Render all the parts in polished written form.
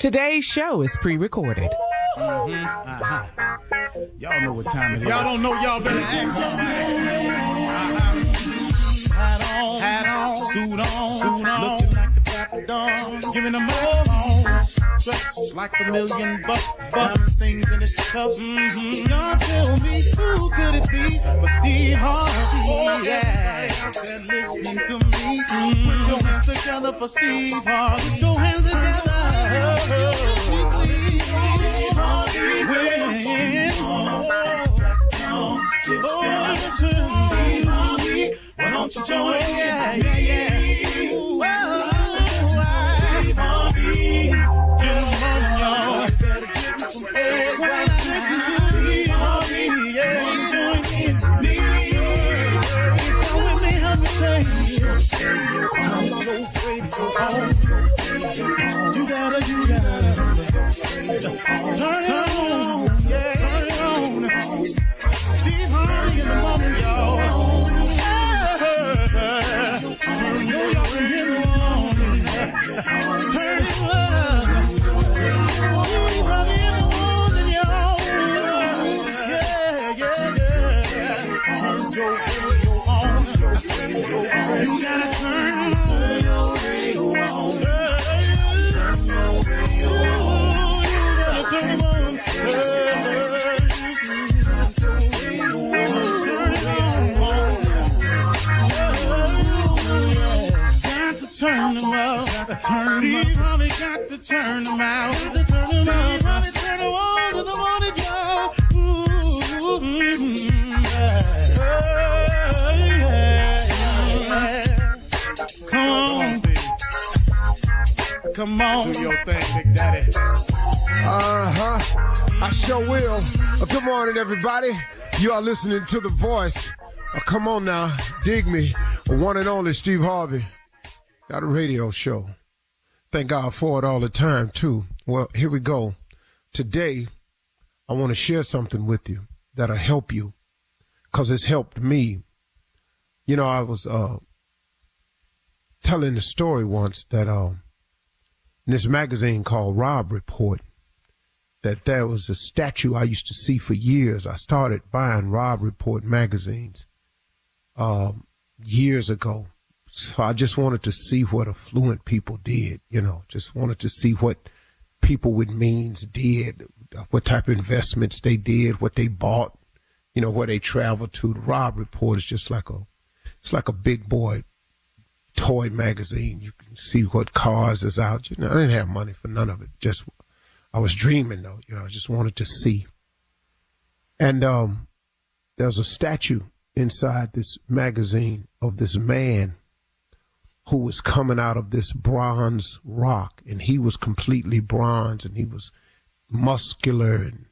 Today's show is pre-recorded. Y'all know what time it is. Y'all don't know, y'all better ask somebody. Hat on, suit on, looking like the crack of dawn, giving them all dressed like $1,000,000, diamond things in its cuffs. Y'all tell me who could it be but Steve Harvey? Oh, yeah, out there listening to me. Put your hands together for Steve Harvey. Put your hands together. Steve Harvey, why don't you join? Yeah. Steve Harvey, get on, y'all. Better give me some eggs right now. Steve Harvey, yeah, join me. Come with me, help me say, I'm not afraid to go home. You gotta turn it on, yeah, turn it on. Steve Harvey in the morning, y'all. You gotta turn your radio on. Turn them out, Steve Harvey got to turn them out. Steve Harvey turn them on to the morning, y'all. Come on, Steve. Come on, do your thing, Big Daddy. I sure will. Good morning, everybody. You are listening to The Voice. Come on now, dig me. One and only Steve Harvey. Got a radio show. Thank God for it all the time, too. Well, here we go. Today, I want to share something with you that'll help you, because it's helped me. You know, I was telling the story once that in this magazine called Rob Report, that there was a statue I used to see for years. I started buying Rob Report magazines years ago. So I just wanted to see what affluent people did, just wanted to see what people with means did, what type of investments they did, what they bought, where they traveled to. The Rob Report is just like a big boy toy magazine. You can see what cars is out. I didn't have money for none of it. I was dreaming though, I just wanted to see. And there was a statue inside this magazine of this man who was coming out of this bronze rock, and he was completely bronze, and he was muscular, and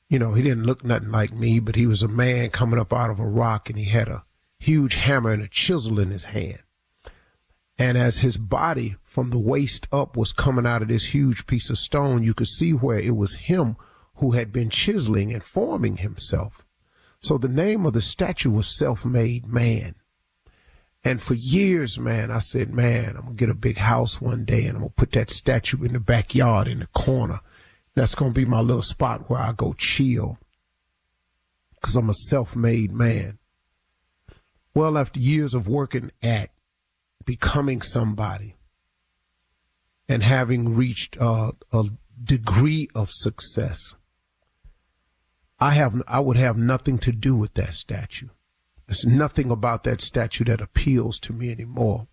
he didn't look nothing like me, but he was a man coming up out of a rock, and he had a huge hammer and a chisel in his hand. And as his body from the waist up was coming out of this huge piece of stone, you could see where it was him who had been chiseling and forming himself. So the name of the statue was Self-Made Man. And for years, man, I said, man, I'm going to get a big house one day and I'm going to put that statue in the backyard in the corner. That's going to be my little spot where I go chill, because I'm a self-made man. Well, after years of working at becoming somebody and having reached a degree of success, I would have nothing to do with that statue. There's nothing about that statue that appeals to me anymore,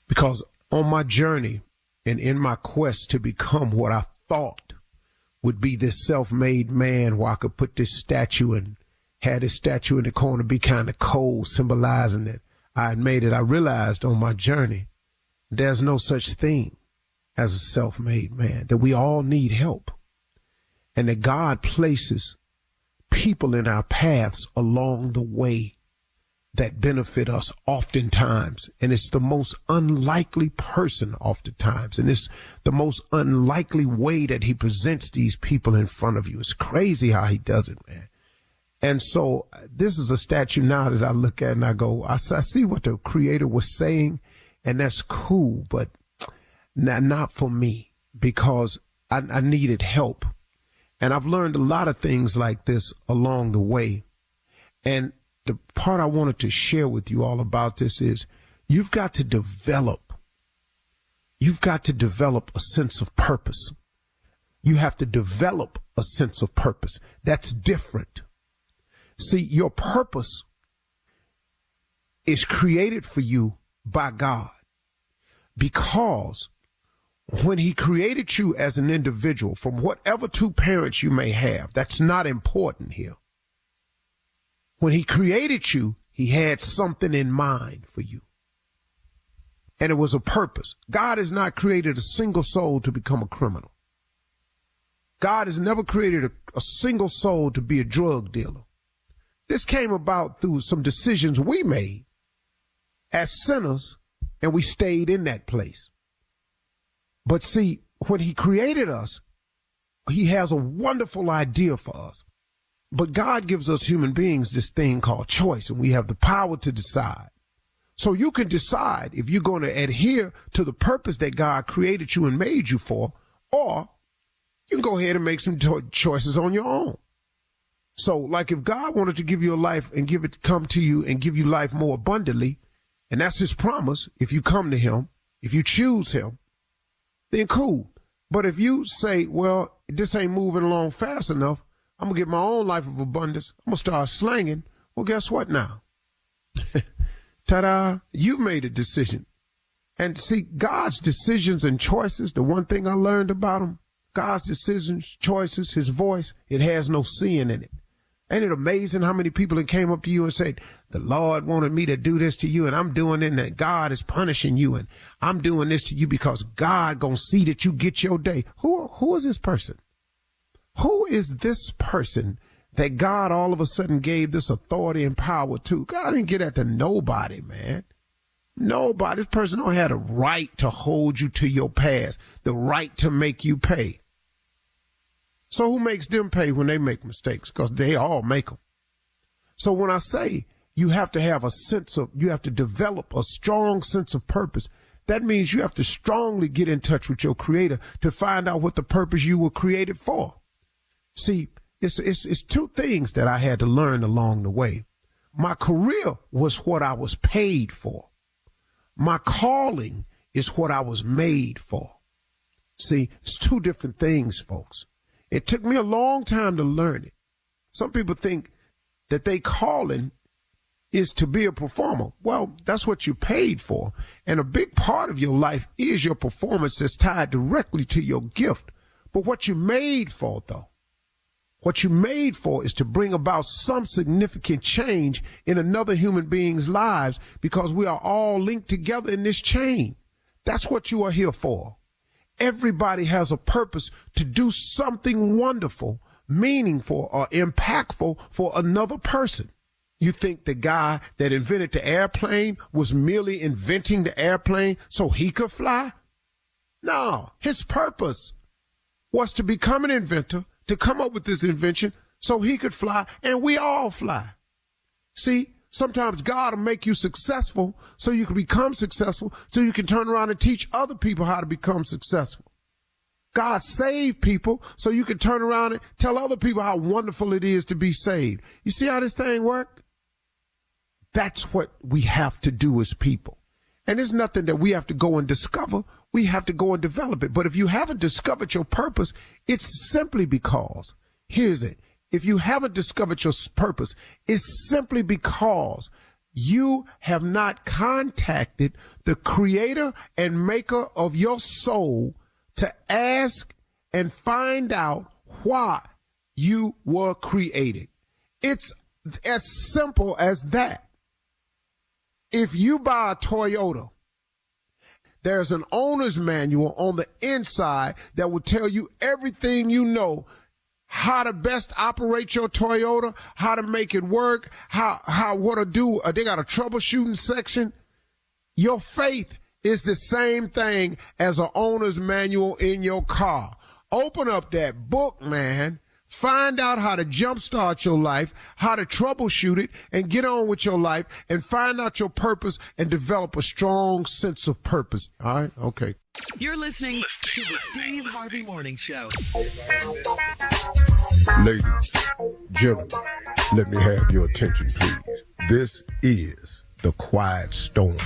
because on my journey and in my quest to become what I thought would be this self-made man, where I could put this statue and had this statue in the corner be kind of cold, symbolizing that I had made it, I realized on my journey there's no such thing as a self-made man, that we all need help, and that God places people in our paths along the way that benefit us oftentimes. And it's the most unlikely person oftentimes. And it's the most unlikely way that he presents these people in front of you. It's crazy how he does it, man. And so this is a statue now that I look at and I go, I see what the creator was saying, and that's cool, but not for me, because I needed help. And I've learned a lot of things like this along the way. And the part I wanted to share with you all about this is you've got to develop a sense of purpose. You have to develop a sense of purpose. That's different. See, your purpose is created for you by God, because when he created you as an individual, from whatever two parents you may have, that's not important here. When he created you, he had something in mind for you. And it was a purpose. God has not created a single soul to become a criminal. God has never created a single soul to be a drug dealer. This came about through some decisions we made as sinners, and we stayed in that place. But see, when he created us, he has a wonderful idea for us. But God gives us human beings this thing called choice, and we have the power to decide. So you can decide if you're going to adhere to the purpose that God created you and made you for, or you can go ahead and make some choices on your own. So like if God wanted to give you a life and come to you and give you life more abundantly, and that's his promise, if you come to him, if you choose him, then cool. But if you say, well, this ain't moving along fast enough, I'm going to get my own life of abundance, I'm going to start slanging, well, guess what now? Ta-da, you made a decision. And see, God's decisions and choices, the one thing I learned about him, God's decisions, choices, his voice, it has no sin in it. Ain't it amazing how many people that came up to you and said, the Lord wanted me to do this to you, and I'm doing it, and that God is punishing you, and I'm doing this to you because God gonna see that you get your day. Who is this person? Who is this person that God all of a sudden gave this authority and power to? God didn't get that to nobody, man. Nobody. This person don't have the right to hold you to your past, the right to make you pay. So who makes them pay when they make mistakes? Because they all make them. So when I say you have to have you have to develop a strong sense of purpose, that means you have to strongly get in touch with your creator to find out what the purpose you were created for. See, it's two things that I had to learn along the way. My career was what I was paid for. My calling is what I was made for. See, it's two different things, folks. It took me a long time to learn it. Some people think that they calling is to be a performer. Well, that's what you're paid for. And a big part of your life is your performance that's tied directly to your gift. But what you're made for, though, what you're made for is to bring about some significant change in another human being's lives, because we are all linked together in this chain. That's what you are here for. Everybody has a purpose to do something wonderful, meaningful, or impactful for another person. You think the guy that invented the airplane was merely inventing the airplane so he could fly? No, his purpose was to become an inventor, to come up with this invention so he could fly, and we all fly. See, sometimes God will make you successful so you can become successful, so you can turn around and teach other people how to become successful. God saved people so you can turn around and tell other people how wonderful it is to be saved. You see how this thing works? That's what we have to do as people. And it's nothing that we have to go and discover. We have to go and develop it. But if you haven't discovered your purpose, it's simply because, here's it. If you haven't discovered your purpose, it's simply because you have not contacted the creator and maker of your soul to ask and find out why you were created. It's as simple as that. If you buy a Toyota, there's an owner's manual on the inside that will tell you everything you know, how to best operate your Toyota, how to make it work, what to do. They got a troubleshooting section. Your faith is the same thing as an owner's manual in your car. Open up that book, man. Find out how to jumpstart your life, how to troubleshoot it, and get on with your life, and find out your purpose and develop a strong sense of purpose. All right? Okay. You're listening to the Steve Harvey Morning Show. Ladies, gentlemen, let me have your attention, please. This is The Quiet Storm.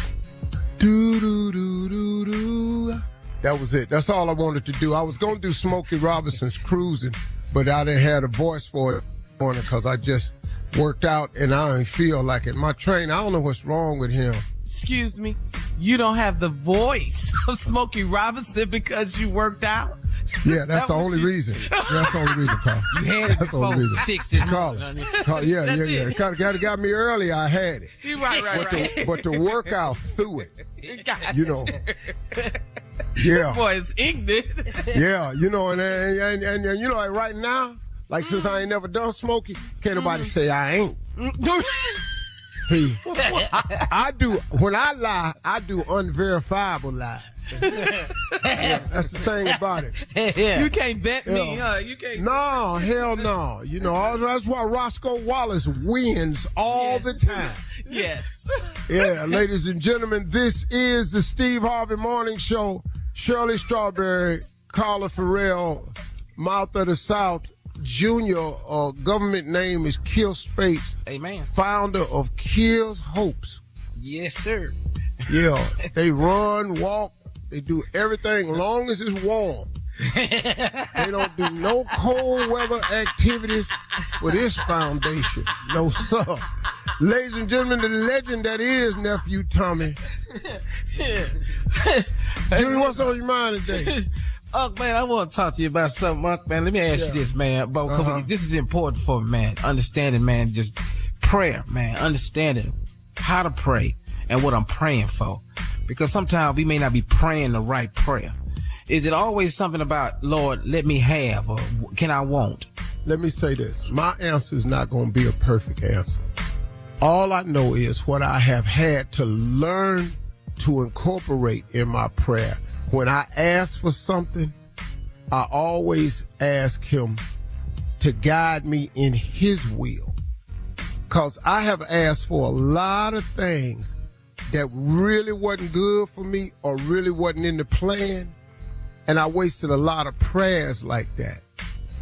Do-do-do-do-do. That was it. That's all I wanted to do. I was going to do Smokey Robinson's Cruising, but I didn't have a voice for it on it because I just worked out and I don't feel like it. My trainer, I don't know what's wrong with him. Excuse me, you don't have the voice of Smokey Robinson because you worked out? Yeah, that's the only reason. That's the only reason, Carl. You had it before 6 this morning. Yeah. Got me early. I had it. Right. But to work out through it, you know. Yeah. This boy is ignorant. Yeah, you know, and you know, like right now, like since I ain't never done Smokey, can't nobody say I ain't. See, I do, when I lie, I do unverifiable lies. Yeah, that's the thing about it. Yeah. You can't bet me, huh? You can't. No, hell no. You know, that's why Roscoe Wallace wins all the time. Yes. Yeah, ladies and gentlemen, this is the Steve Harvey Morning Show. Shirley Strawberry, Carla Farrell, Mouth of the South, Junior, government name is Kill Spates. Amen. Founder of Kills Hopes. Yes, sir. Yeah, they run, walk, they do everything long as it's warm. They don't do no cold weather activities for this foundation. No, sir. Ladies and gentlemen, the legend that is Nephew Tommy. Junior, what's on your mind today? Man, I want to talk to you about something, man. Let me ask you this, man. This is important for me, man. Understanding, man, just prayer, man. Understanding how to pray and what I'm praying for. Because sometimes we may not be praying the right prayer. Is it always something about, Lord, let me have, or can I want? Let me say this. My answer is not going to be a perfect answer. All I know is what I have had to learn to incorporate in my prayer. When I ask for something, I always ask him to guide me in his will. Because I have asked for a lot of things that really wasn't good for me or really wasn't in the plan. And I wasted a lot of prayers like that.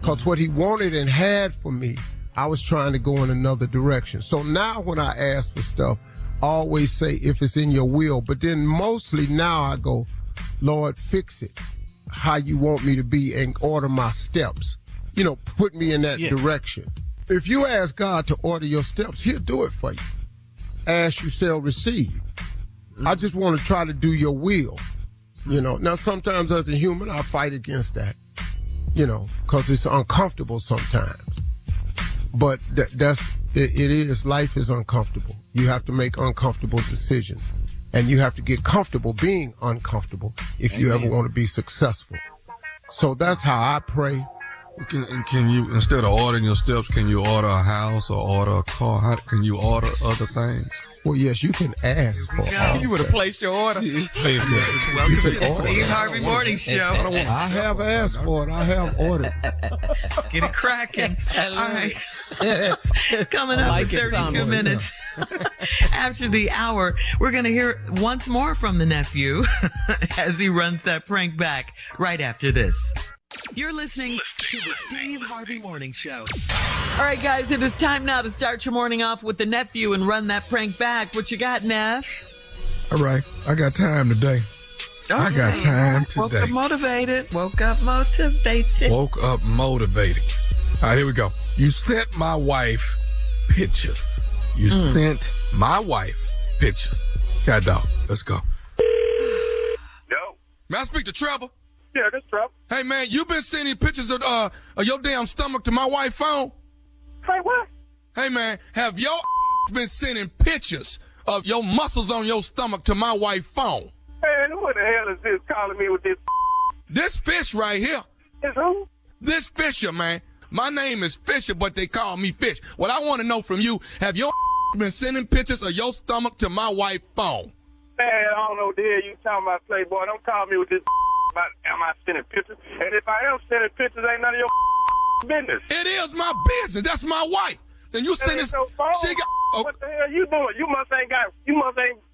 Because what he wanted and had for me, I was trying to go in another direction. So now when I ask for stuff, I always say, if it's in your will. But then mostly now I go, Lord, fix it how you want me to be and order my steps. You know, put me in that direction. If you ask God to order your steps, he'll do it for you. Ask, you shall receive. I just want to try to do your will. You know, now sometimes as a human, I fight against that, you know, because it's uncomfortable sometimes. But life is uncomfortable. You have to make uncomfortable decisions. And you have to get comfortable being uncomfortable if you ever want to be successful. So that's how I pray. Can you, instead of ordering your steps, can you order a house or order a car? Can you order other things? Well, yes, you can ask for all. You would have placed your order. Welcome to the Steve Harvey Morning Show. I have asked for it. I have ordered. Get it cracking. All right. Coming up in 32 minutes after the hour, we're going to hear once more from the nephew as he runs that prank back right after this. You're listening to the Steve Harvey Morning Show. All right, guys, it is time now to start your morning off with the nephew and run that prank back. What you got, Neff? All right, I got time today. I got time today. Woke up motivated. Woke up motivated. All right, here we go. You sent my wife pictures. Sent my wife pictures. Cat dog, let's go. Yo. May I speak to Trevor? Yeah, this Trevor. Hey, man, you been sending pictures of your damn stomach to my wife's phone? Hey, what? Hey, man, have your been sending pictures of your muscles on your stomach to my wife's phone? Man, who the hell is this calling me with this? This fish right here. Is who? This Fisher, man. My name is Fisher, but they call me Fish. What I want to know from you, have your been sending pictures of your stomach to my wife's phone? Man, I don't know, dear. You talking about Playboy. Don't call me with this about am I sending pictures. And if I am sending pictures, ain't none of your business. It is my business. That's my wife. Then you send this. She got. Oh. What the hell you doing? You must ain't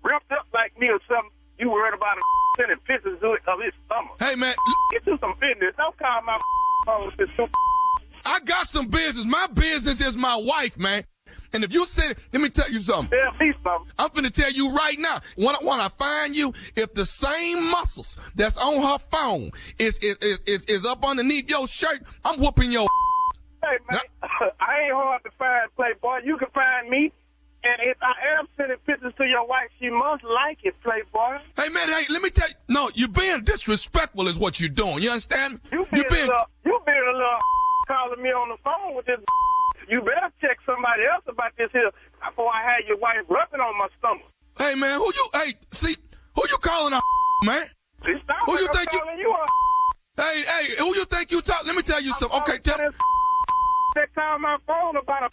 ripped up like me or something. You worried about a sending pictures of his stomach. Hey, man. Get you some business. Don't call my phone with this stupid. I got some business. My business is my wife, man. And if you said, let me tell you something. Tell me something. I'm finna tell you right now. When I find you, if the same muscles that's on her phone is up underneath your shirt, I'm whooping your. Hey, man, I ain't hard to find, Playboy. You can find me. And if I am sending pictures to your wife, she must like it, Playboy. Hey, man, hey, let me tell you. No, you're being disrespectful is what you're doing. You understand? You being a little calling me on the phone with this. You better check somebody else about this here before I had your wife rubbing on my stomach. Hey, man, who you calling a man? Who you think you? Hey, who you think you talk? Let me tell you something. Okay, tell me. That called my phone about a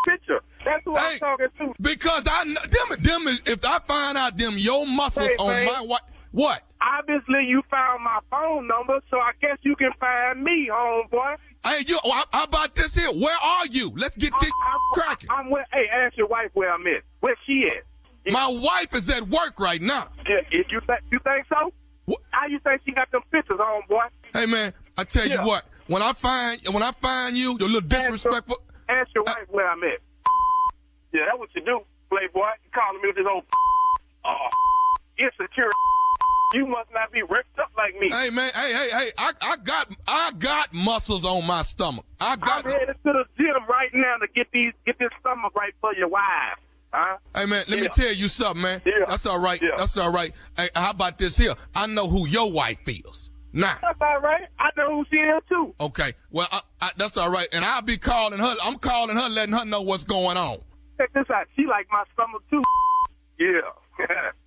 picture. That's who I'm talking to. Because I know them is, if I find out them your muscles on my wife, what? Obviously, you found my phone number, so I guess you can find me, homeboy. Hey, how about this here? Where are you? Let's get this cracking. Hey, ask your wife where I'm at. Where she at? My wife is at work right now. Yeah, you think so? What? How you think she got them pictures, homeboy? Hey, man, I tell you what. When I find you, you're a little disrespectful. Ask your wife where I'm at. Yeah, that's what you do, Playboy. You calling me with this old insecure. You must not be ripped up like me. Hey, man, hey, I got muscles on my stomach. I'm headed to the gym right now to get this stomach right for your wife. Huh? Hey, man, let me tell you something, man. Yeah. That's all right. Yeah. That's all right. Hey, how about this here? I know who your wife is. Nah. That's all right. I know who she is, too. Okay. Well, that's all right. And I'll be calling her. I'm calling her, letting her know what's going on. Check this out. She like my stomach, too. Yeah.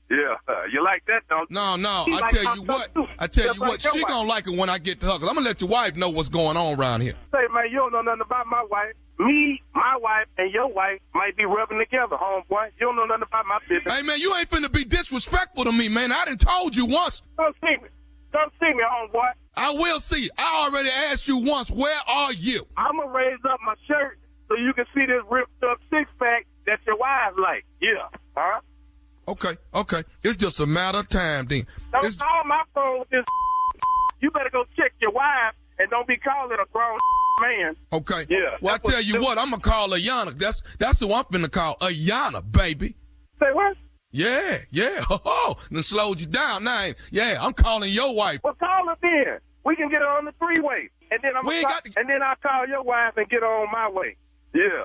Yeah. You like that, don't you? No. She I like tell you what. She gonna like it when I get to her. 'Cause I'm gonna let your wife know what's going on around here. Say, man, you don't know nothing about my wife. Me, my wife, and your wife might be rubbing together, homeboy. You don't know nothing about my business. Hey, man, you ain't finna be disrespectful to me, man. I done told you once. Come see me, homeboy. I will see you. I already asked you once, where are you? I'm going to raise up my shirt so you can see this ripped up six-pack that your wife like. Yeah. Huh? Okay. It's just a matter of time, then. Don't call my phone with this. You better go check your wife and don't be calling a grown man. Okay. Yeah. Well, I tell you what, I'm going to call Ayana. That's who I'm finna call. Ayana, baby. Say what? Yeah. Oh, then slowed you down now. Yeah, I'm calling your wife. Well, call her then. We can get her on the three-way. And then I'll call your wife and get her on my way. Yeah.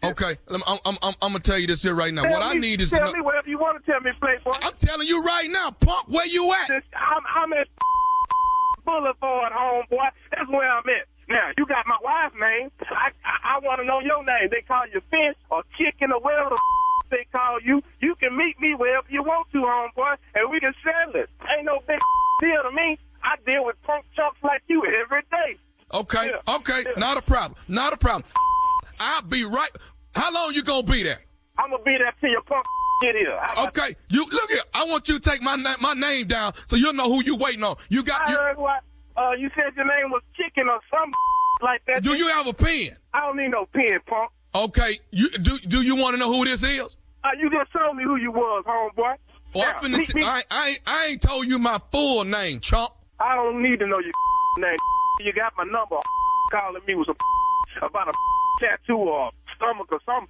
Okay, I'm gonna tell you this here right now. I need is tell me whatever you want to tell me, Playboy. I'm telling you right now, punk. Where you at? I'm at Boulevard, homeboy. That's where I'm at. Now you got my wife's name. I want to know your name. They call you Fish or Chicken or whatever the they call you. You can meet me wherever you want to, homeboy, and we can settle it. Ain't no big deal to me. I deal with punk chunks like you every day. Okay, Yeah. okay, not a problem. I'll be right. How long you gonna be there? I'm gonna be there till your punk get here. Okay, you look here. I want you to take my name down so you'll know who you waiting on. You heard what? You said your name was Chicken or something like that. Do you have a pen? I don't need no pen, punk. Okay, do you want to know who this is? You just told me who you was, homeboy. Oh, I ain't told you my full name, chump. I don't need to know your name. You got my number. Calling me was about a tattoo or stomach or something.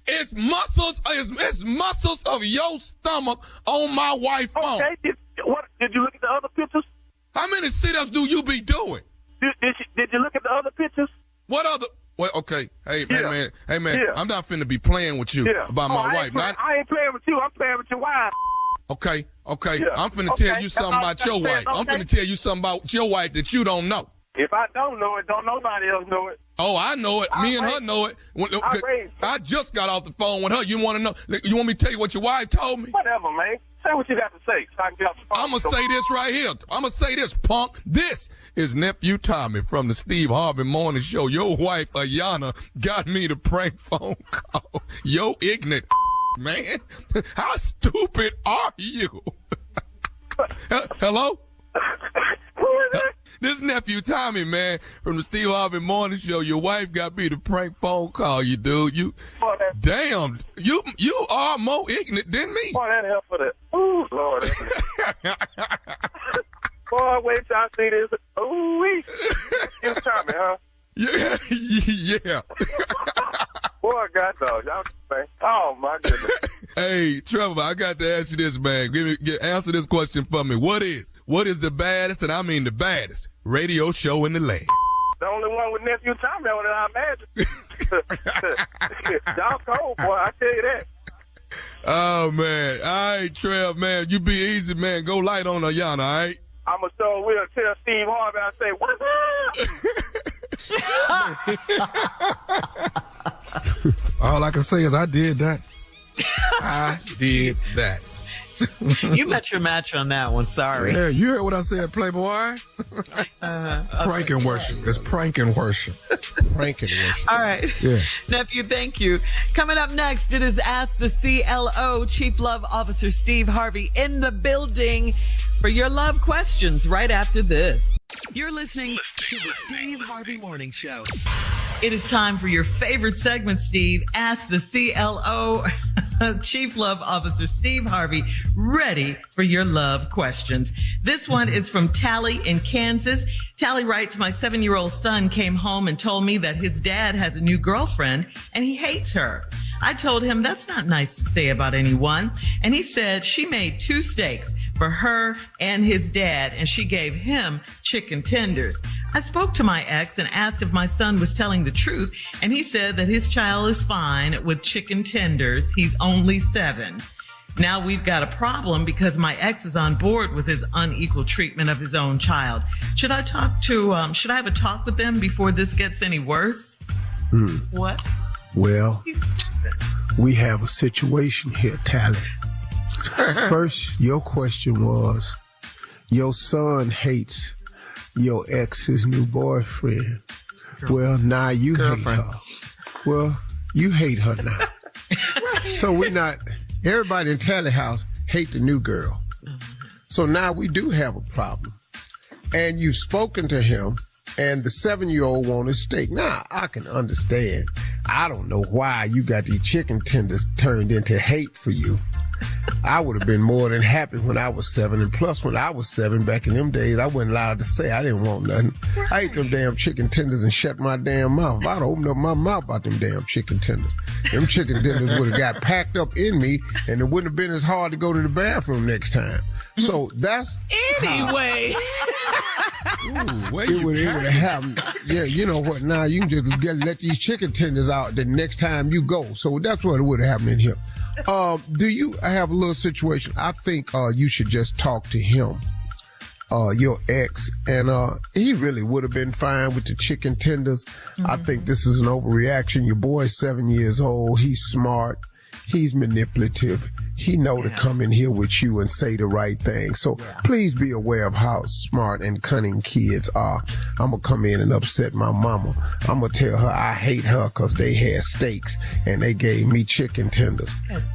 It's muscles. It's muscles of your stomach on my wife's phone. Okay. Did you look at the other pictures? How many sit-ups do you be doing? Did you look at the other pictures? What other? Well, okay. Hey man. Yeah. I'm not finna be playing with you about my wife. I ain't playing with you. I'm playing with your wife. Okay. Yeah. I'm finna tell you something about your wife. I'm finna tell you something about your wife that you don't know. If I don't know it, don't nobody else know it. Oh, I know it. Me and her know it. I just got off the phone with her. You want to know? You want me to tell you what your wife told me? Whatever, man. Say what you got to say so I can get off the phone. I'm going to say this right here. I'm going to say this, punk. This is Nephew Tommy from the Steve Harvey Morning Show. Your wife, Ayana, got me the prank phone call. Yo, ignorant man. How stupid are you? Hello? Who is it? This Nephew Tommy, man, from the Steve Harvey Morning Show. Your wife got me the prank phone call, dude. Damn, you are more ignorant than me. Boy, that hell for that. Ooh, Lord. Boy, wait till I see this. Ooh-wee. You Tommy, huh? Yeah, yeah. Boy, God, dog. Y'all man. Oh, my goodness. Hey, Trevor, I got to ask you this, man. Answer this question for me. What is the baddest, and I mean the baddest, radio show in the land? The only one with nephew Tommy on it, I imagine. Y'all cold, boy. I tell you that. Oh, man. All right, Trev, man. You be easy, man. Go light on Ayana, all right? I'm going to show will tell Steve Harvey, I say, what's up? All I can say is I did that. I did that. You met your match on that one. Sorry. Yeah, you heard what I said, Playboy. Prank and worship. It's prank and worship. Prank and worship. All right. Yeah. Nephew, thank you. Coming up next, it is Ask the CLO. Chief Love Officer Steve Harvey in the building for your love questions right after this. You're listening to the Steve Harvey Morning Show. It is time for your favorite segment, Steve. Ask the CLO. Chief Love Officer Steve Harvey, ready for your love questions. This one is from Tally in Kansas. Tally writes, my 7-year-old son came home and told me that his dad has a new girlfriend and he hates her. I told him that's not nice to say about anyone. And he said she made 2 steaks for her and his dad, and she gave him chicken tenders. I spoke to my ex and asked if my son was telling the truth, and he said that his child is fine with chicken tenders. He's only 7. Now we've got a problem because my ex is on board with his unequal treatment of his own child. Should I have a talk with them before this gets any worse? What? Well, we have a situation here, Tally. First, your question was, your son hates your ex's new boyfriend. Well, now you Girlfriend. hate her. Well, you hate her now. So we're not, everybody in Tally house hate the new girl. So now we do have a problem. And you've spoken to him, and the 7-year-old wants a steak. Now, I can understand. I don't know why you got these chicken tenders turned into hate for you. I would have been more than happy when I was 7. And plus, when I was 7 back in them days, I wasn't allowed to say I didn't want nothing. Right. I ate them damn chicken tenders and shut my damn mouth. I'd opened up my mouth about them damn chicken tenders. Them chicken tenders would have got packed up in me, and it wouldn't have been as hard to go to the bathroom next time. So that's Anyway. Ooh, it would have happened. Yeah, you know what? Now you can just let these chicken tenders out the next time you go. So that's what would have happened in here. Do you have a little situation? I think you should just talk to him, your ex, and he really would have been fine with the chicken tenders. I think this is an overreaction. Your boy's 7 years old. He's smart. He's manipulative. He know to come in here with you and say the right thing. So please be aware of how smart and cunning kids are. I'm going to come in and upset my mama. I'm going to tell her I hate her because they had steaks and they gave me chicken tenders.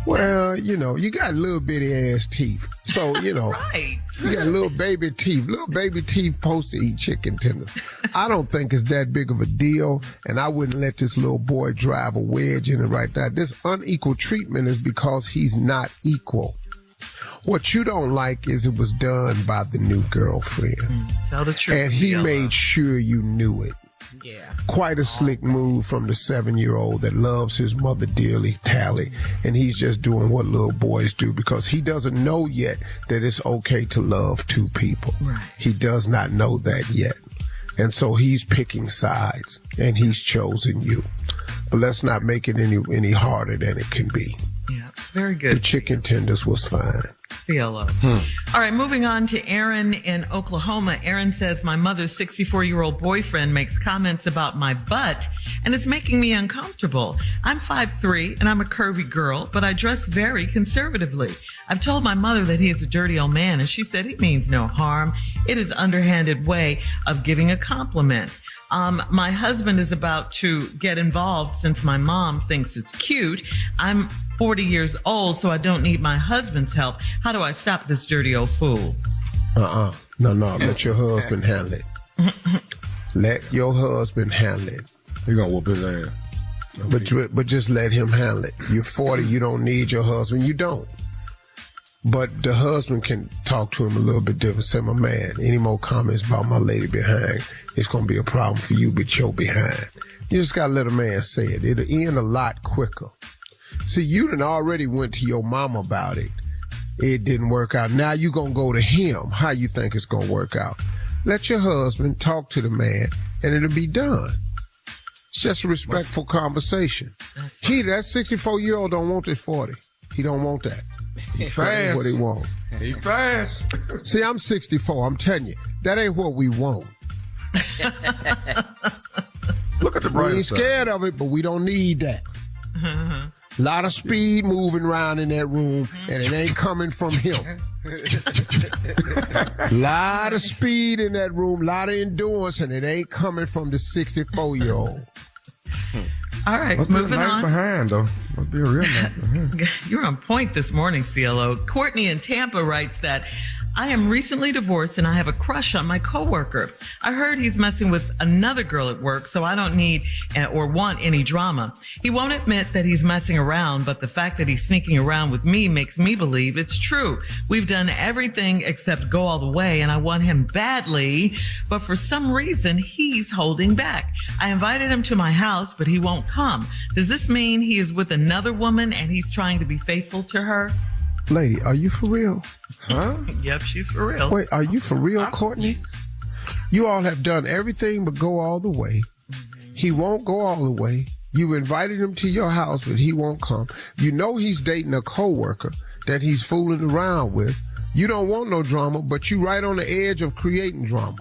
Well, you know, you got little bitty ass teeth. So, you know, you got little baby teeth. Little baby teeth supposed to eat chicken tenders. I don't think it's that big of a deal, and I wouldn't let this little boy drive a wedge in it right now. This unequal treatment is because he's not equal. What you don't like is it was done by the new girlfriend. Tell the truth. And he made sure you knew it. Yeah. Quite a slick move from the 7-year-old that loves his mother dearly, Tally. And he's just doing what little boys do because he doesn't know yet that it's okay to love 2 people. Right. He does not know that yet. And so he's picking sides and he's chosen you. But let's not make it any harder than it can be. Yeah. Very good. The chicken tenders was fine. CLO. All right, moving on to Aaron in Oklahoma. Aaron says, my mother's 64-year-old boyfriend makes comments about my butt, and it's making me uncomfortable. I'm 5'3", and I'm a curvy girl, but I dress very conservatively. I've told my mother that he is a dirty old man, and she said he means no harm. It is an underhanded way of giving a compliment. My husband is about to get involved since my mom thinks it's cute. I'm 40 years old, so I don't need my husband's help. How do I stop this dirty old fool? No. Let your husband handle it. Let your husband handle it. He gonna whoop his ass. But just let him handle it. You're 40, you don't need your husband. You don't. But the husband can talk to him a little bit different. Say, my man, any more comments about my lady behind, it's going to be a problem for you with your behind. You just got to let a man say it. It'll end a lot quicker. See, you done already went to your mama about it. It didn't work out. Now you going to go to him. How you think it's going to work out? Let your husband talk to the man, and it'll be done. It's just a respectful conversation. That 64-year-old don't want this 40. He don't want that. He fast. What he want. He fast. See, I'm 64. I'm telling you, that ain't what we want. Look at the bright We ain't side. scared of it, but we don't need that. A lot of speed moving around in that room, and it ain't coming from him. Lot of speed in that room, lot of endurance, and it ain't coming from the 64-year-old. All right, Must be moving nice on. behind, though. Must be a real nice behind. You're on point this morning, CLO. Courtney in Tampa writes that I am recently divorced and I have a crush on my coworker. I heard he's messing with another girl at work, so I don't need or want any drama. He won't admit that he's messing around, but the fact that he's sneaking around with me makes me believe it's true. We've done everything except go all the way, and I want him badly, but for some reason, he's holding back. I invited him to my house, but he won't come. Does this mean he is with another woman and he's trying to be faithful to her? Lady, are you for real? Huh? Yep, she's for real. Wait, are you for real, Courtney? You all have done everything but go all the way. He won't go all the way. You invited him to your house, but he won't come. You know he's dating a coworker that he's fooling around with. You don't want no drama, but you right on the edge of creating drama.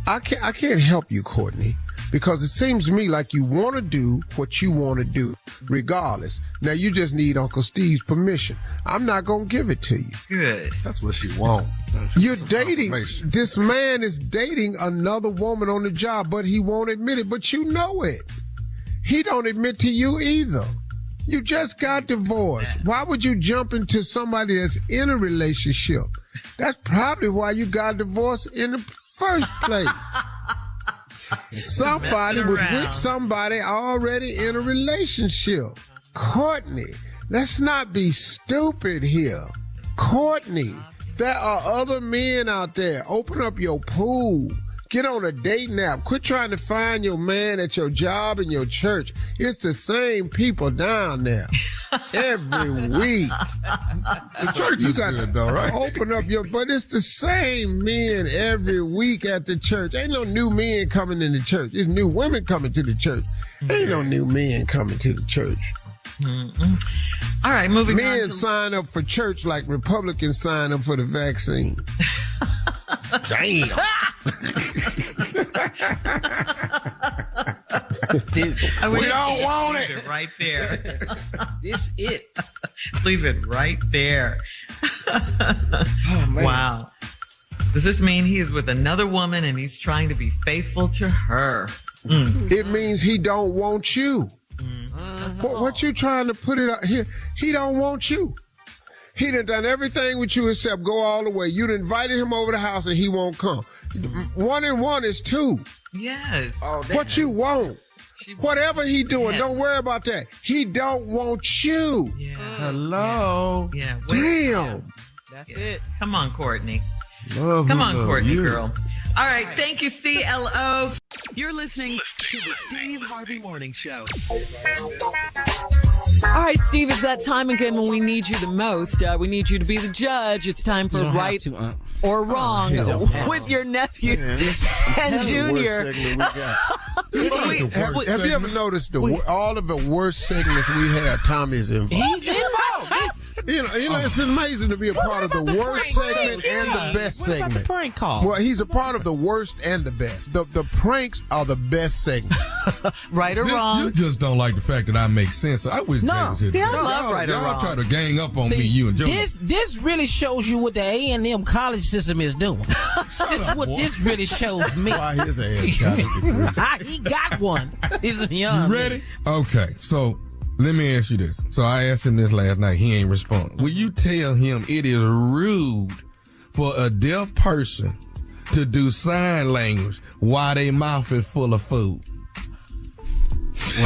I can't help you, Courtney, because it seems to me like you want to do what you want to do, regardless. Now, you just need Uncle Steve's permission. I'm not going to give it to you. Good. That's what she wants. You're dating, this man is dating another woman on the job, but he won't admit it, but you know it. He don't admit to you either. You just got divorced. Why would you jump into somebody that's in a relationship? That's probably why you got divorced in the first place. Somebody was with somebody already in a relationship. Courtney, let's not be stupid here. Courtney, there are other men out there. Open up your pool. Get on a dating app. Quit trying to find your man at your job and your church. It's the same people down there every week. The church is good, though, right? Open up but it's the same men every week at the church. Ain't no new men coming in the church. It's new women coming to the church. Ain't no new men coming to the church. Mm-mm. All right, moving on. Men sign up for church like Republicans sign up for the vaccine. Damn. We don't want it. Leave it right there. This it. Leave it right there. Oh, man. Wow. Does this mean he is with another woman and he's trying to be faithful to her? It means he don't want you. What you trying to put it out here? He don't want you. He done everything with you except go all the way. You done invited him over the house and he won't come. 1 and 1 is 2. Yes. What you want? Whatever he doing, don't worry about that. He don't want you. Yeah. Hello. Yeah. Damn. That's it. Come on, Courtney. Love Come you, on, love Courtney, you. girl. All right. Thank you, CLO. You're listening to the Steve Harvey Morning Show. All right, Steve, it's that time again when we need you the most. We need you to be the judge. It's time for right or wrong with your nephew and Junior. Have you ever noticed all of the worst segments we have, Tommy's involved? He's involved. You know, it's amazing to be a part of the worst segment and the best segment. The prank call. Well, he's a part of the worst and the best. The pranks are the best segment. Right or wrong? You just don't like the fact that I make sense. I wish Davis had I love right or y'all wrong. try to gang up on me, you and Joe. This really shows you what the A&M college system is doing. This really shows me. Why his ass got a degree. He got one. He's young. You ready? Okay, so let me ask you this. So I asked him this last night. He ain't respond. Will you tell him it is rude for a deaf person to do sign language while their mouth is full of food?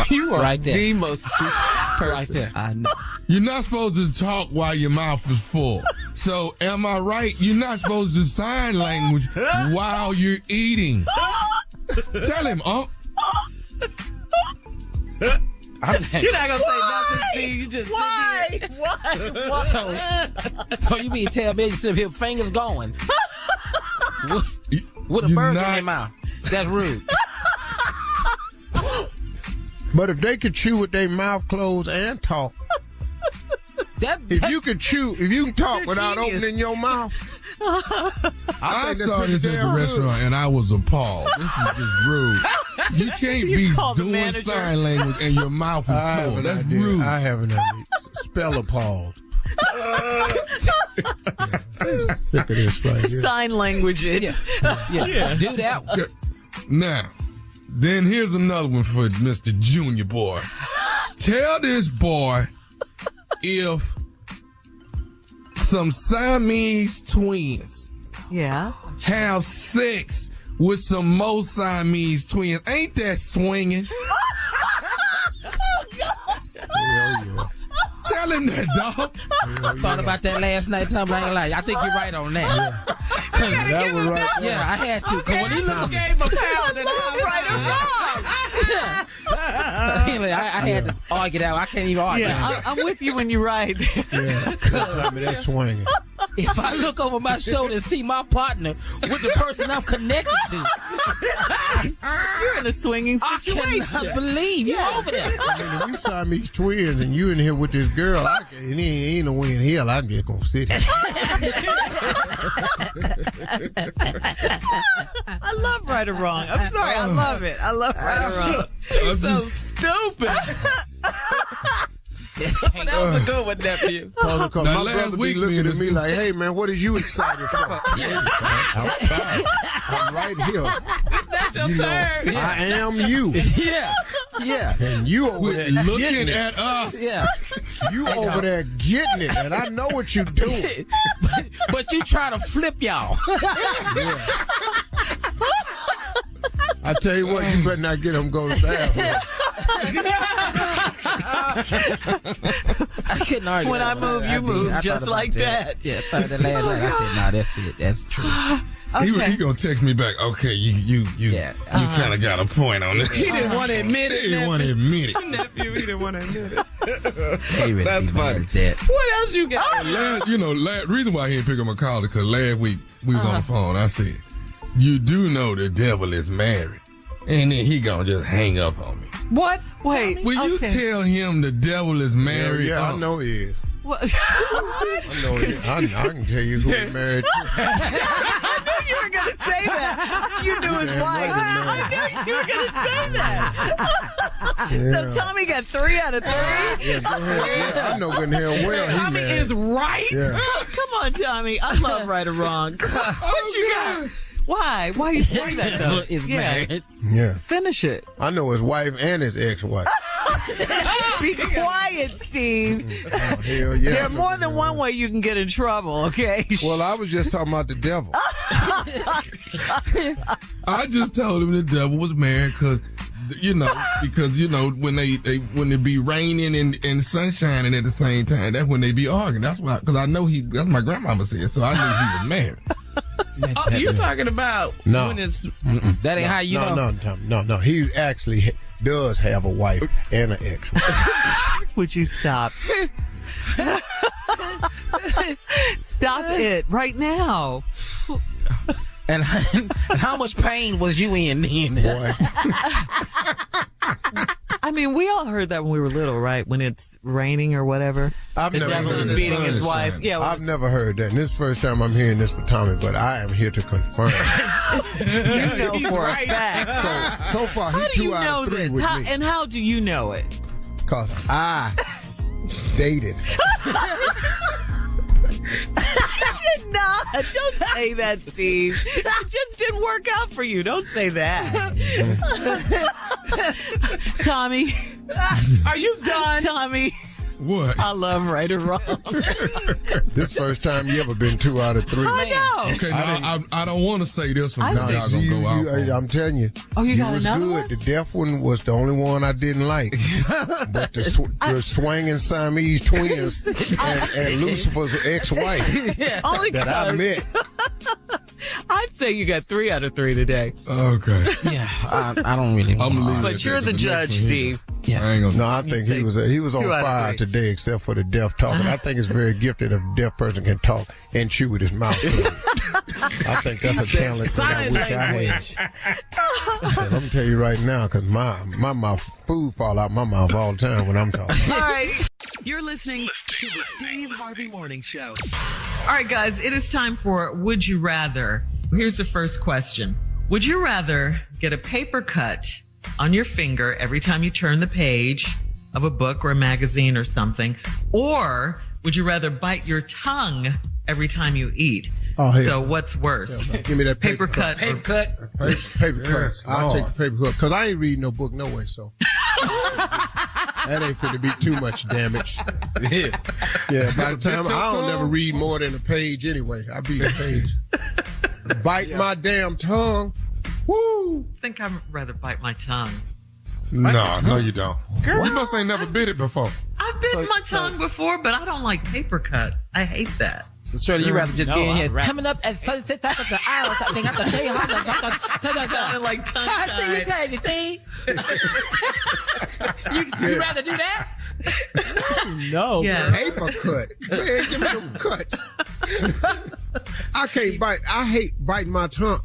You are right there. the most stupid person Right there. I know. You're not supposed to talk while your mouth is full. So, am I right? You're not supposed to sign language while you're eating. Tell him, Unc. You're not gonna say nothing, Steve. You just why? So you mean tell me you sit here fingers going with a burger in your mouth? That's rude. But if they could chew with their mouth closed and talk, if you can talk without opening your mouth. I saw this at the restaurant and I was appalled. This is just rude. You can't be doing sign language and your mouth is full. That's rude. I have an idea. Spell appalled. Sick of this right here. Sign language it. Yeah. Do that. Now, then here's another one for Mr. Junior Boy. Tell this boy if some Siamese twins have sex with some more Siamese twins. Ain't that swinging? Tell him that, dog. Thought about that last night, Tom. I ain't lie. I think you're right on that. That was right. Yeah, I had to. Cause when he looked Game of pounds and right or wrong. I had to argue that. I can't even argue. Yeah, I'm with you when you're right. Yeah, tell me that's swinging. If I look over my shoulder and see my partner with the person I'm connected to, You're in a swinging situation. I cannot believe you're over there. I mean, if we Siamese twins and you in here with this girl, ain't no way in hell I'm just gonna sit here. I love right or wrong. I'm sorry. I love it. I love right or wrong. It's so stupid. That was a good one, nephew. My brother be looking at me like, hey, man, what is you excited for? Outside. I'm right here. That's your turn. I am you. Yeah. And you over there Looking at us. Yeah. You over there getting it, and I know what you're doing. But you try to flip y'all. I tell you what, you better not get him go south. I couldn't argue. When I move, you move, just like that. Yeah, I thought that last night. I said, "No, that's it. That's true." He gonna text me back. Okay, you kind of got a point on this. He didn't want to admit it. He didn't want to admit it. Nephew, he didn't want to admit it. That's funny. What else you got? Reason why he didn't pick up my call is because last week we was on the phone. I said, "You do know the devil is married," and then he gonna just hang up on me. What? Wait. Will you tell him the devil is married? Yeah, I know he is. What? I know he is. I can tell you who he married to. I knew you were going to say that. You knew his wife. I knew you were going to say that. So Tommy got 3 out of 3. Yeah, go ahead. Yeah, I know good and hell well he Tommy married. is right. Yeah. Come on, Tommy. I love right or wrong. What you got? Why? Why you say that though? Is married. Yeah. Finish it. I know his wife and his ex-wife. Be quiet, Steve. Oh, hell yeah. There are more than one way you can get in trouble, okay? Well, I was just talking about the devil. I just told him the devil was married because when they be raining and sunshining at the same time, that's when they be arguing. That's why, because I know that's my grandmama said, so I knew he was married. Oh, you talking about when it's... That ain't how you know. No. He actually does have a wife and an ex-wife. Would you stop? Stop it right now. And how much pain was you in then? Boy. I mean, we all heard that when we were little, right? When it's raining or whatever. I've the never devil heard is that. beating his wife. Yeah, I've never heard that. And this is the first time I'm hearing this for Tommy, but I am here to confirm. you know for a fact. So far, How he's do you 2 out know of 3 this? with me. And how do you know it? Because I dated. Did not. Don't say that, Steve. It just didn't work out for you. Don't say that. Tommy. Are you done? Tommy. What? I love right or wrong. This first time you ever been 2 out of 3. I know. Okay, now I don't want to say this one. I Y'all See, gonna go out. for I'm telling you. Oh, you got was another good. one? The deaf one was the only one I didn't like. But the swinging Siamese twins and Lucifer's ex-wife Only that I met. I'd say you got 3 out of 3 today. Okay. Yeah, I don't really want I'm to. leaving. But you're the judge, Steve. Yeah. I ain't gonna. No, I think he was on 2 out of fire 3. today, except for the deaf talking. I think it's very gifted if a deaf person can talk and chew with his mouth closed. I think that's a talent that I Sign wish language. I had. And I'm gonna tell you right now, because my mouth, food fall out my mouth all the time when I'm talking. All right. You're listening to the Steve Harvey Morning Show. All right, guys, it is time for Would You Rather. Here's the first question. Would you rather get a paper cut on your finger every time you turn the page of a book or a magazine or something, or would you rather bite your tongue every time you eat? Oh, hell. So what's worse? Give me that Paper cut. Paper cut. Paper cut. Yes, I'll Lord. take the paper cut because I ain't reading no book no way. So that ain't finna be too much damage. Yeah. By the time I don't never read more than a page anyway. I beat a page. Bite my damn tongue. Woo! I think I'd rather bite my tongue. No, you don't. Girl, you must ain't never bit it before. I've bitten my tongue before, but I don't like paper cuts. I hate that. So, Shirley, you rather just be in here rather- coming up at 5th of the hour. They got to tell you Sounded like tongue tied. You rather do that? No. Yeah. Paper cut. Man, give me them cuts. I can't bite. I hate biting my tongue.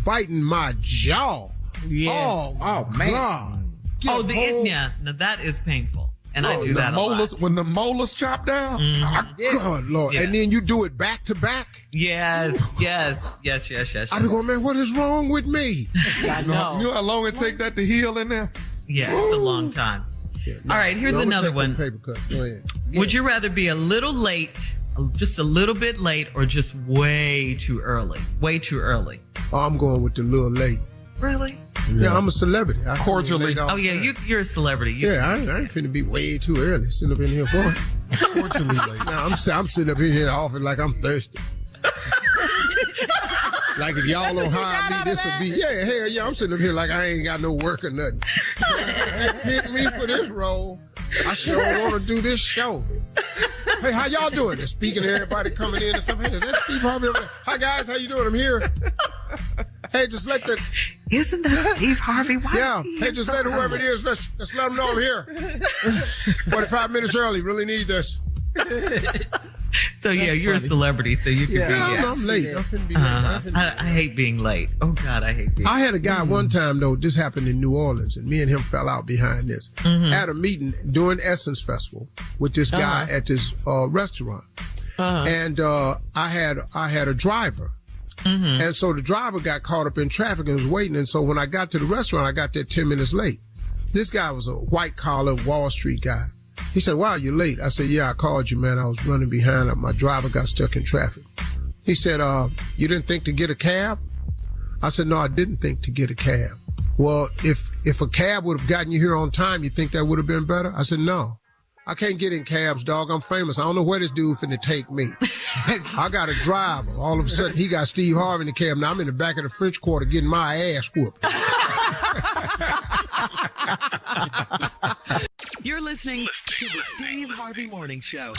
Biting my jaw. Yeah. Oh man. God. Oh, the yeah. Now that is painful, and I do that a lot. When the molars chop down. God, Lord. Yeah. And then you do it back to back. Yes. I be going, man, what is wrong with me? I know. You know how long it take that to heal in there? Yeah, it's a long time. Yeah, All right, here's I'm gonna another take them one. Paper cut. Go ahead. Would you rather be a little late, just a little bit late, or just way too early? Way too early. Oh, I'm going with the little late. Really? Yeah, I'm a celebrity. I Cordially. late all Oh the yeah, time. you're a celebrity. Yeah, I ain't finna be way too early. Sitting up in here for it. Cordially late. Now I'm sitting up in here often like I'm thirsty. Like if y'all don't hire me, this will be hell yeah. I'm sitting up here like I ain't got no work or nothing. Pick me for this role. I sure want to do this show. Hey, how y'all doing? They're speaking to everybody coming in and stuff. Hey, is that Steve Harvey over there? Hi guys, how you doing? I'm here. Hey, just let the Isn't that Steve Harvey? Why yeah. is he Hey, just let whoever it is. Let's let them know I'm here. 45 minutes early. Really need this. So yeah, you're a celebrity, so you can be. I'm late. I'm finna be late. I hate being late. Oh God, I hate being. I had a guy one time though. This happened in New Orleans, and me and him fell out behind this. Had a meeting during Essence Festival with this guy at this restaurant, and I had a driver, and so the driver got caught up in traffic and was waiting. And so when I got to the restaurant, I got there 10 minutes late. This guy was a white collar Wall Street guy. He said, "Wow, you're late." I said, "Yeah, I called you, man. I was running behind. My driver got stuck in traffic." He said, "You didn't think to get a cab?" I said, "No, I didn't think to get a cab." "Well, if a cab would have gotten you here on time, you think that would have been better?" I said, "No, I can't get in cabs, dog. I'm famous. I don't know where this dude finna take me. I got a driver. All of a sudden, he got Steve Harvey in the cab. Now I'm in the back of the French Quarter getting my ass whooped." You're listening to the Steve Harvey Morning Show.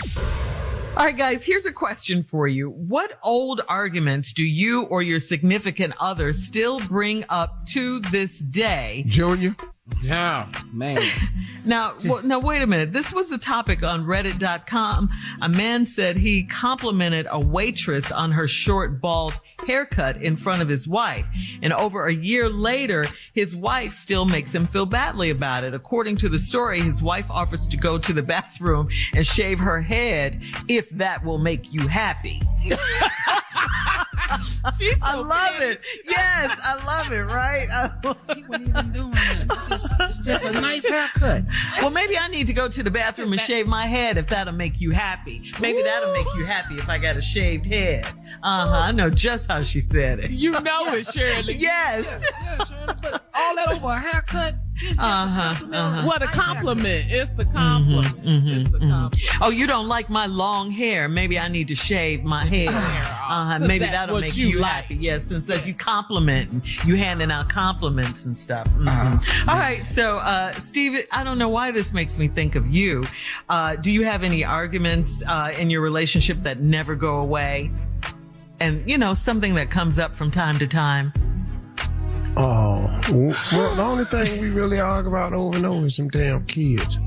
All right, guys, here's a question for you. What old arguments do you or your significant other still bring up to this day? Junior? Yeah, man. Now, wait a minute. This was the topic on Reddit.com. A man said he complimented a waitress on her short, bald haircut in front of his wife. And over a year later, his wife still makes him feel badly about it. According to the story, his wife offers to go to the bathroom and shave her head if that will make you happy. I love it. Yes, I love it, right? He wasn't even doing that. It's just a nice haircut. Well, maybe I need to go to the bathroom and shave my head if that'll make you happy. Maybe that'll make you happy if I got a shaved head. I know just how she said it. You know it, Shirley. Yes. Yeah, Shirley, but all that over a haircut? What a compliment. It's the compliment. It's the compliment. Oh, you don't like my long hair. Maybe I need to shave my hair. Maybe that'll make you happy. Yes, since you compliment and you handing out compliments and stuff. All right. So, Steve, I don't know why this makes me think of you. Do you have any arguments in your relationship that never go away? And, something that comes up from time to time? Oh, well, the only thing we really argue about over and over is some damn kids.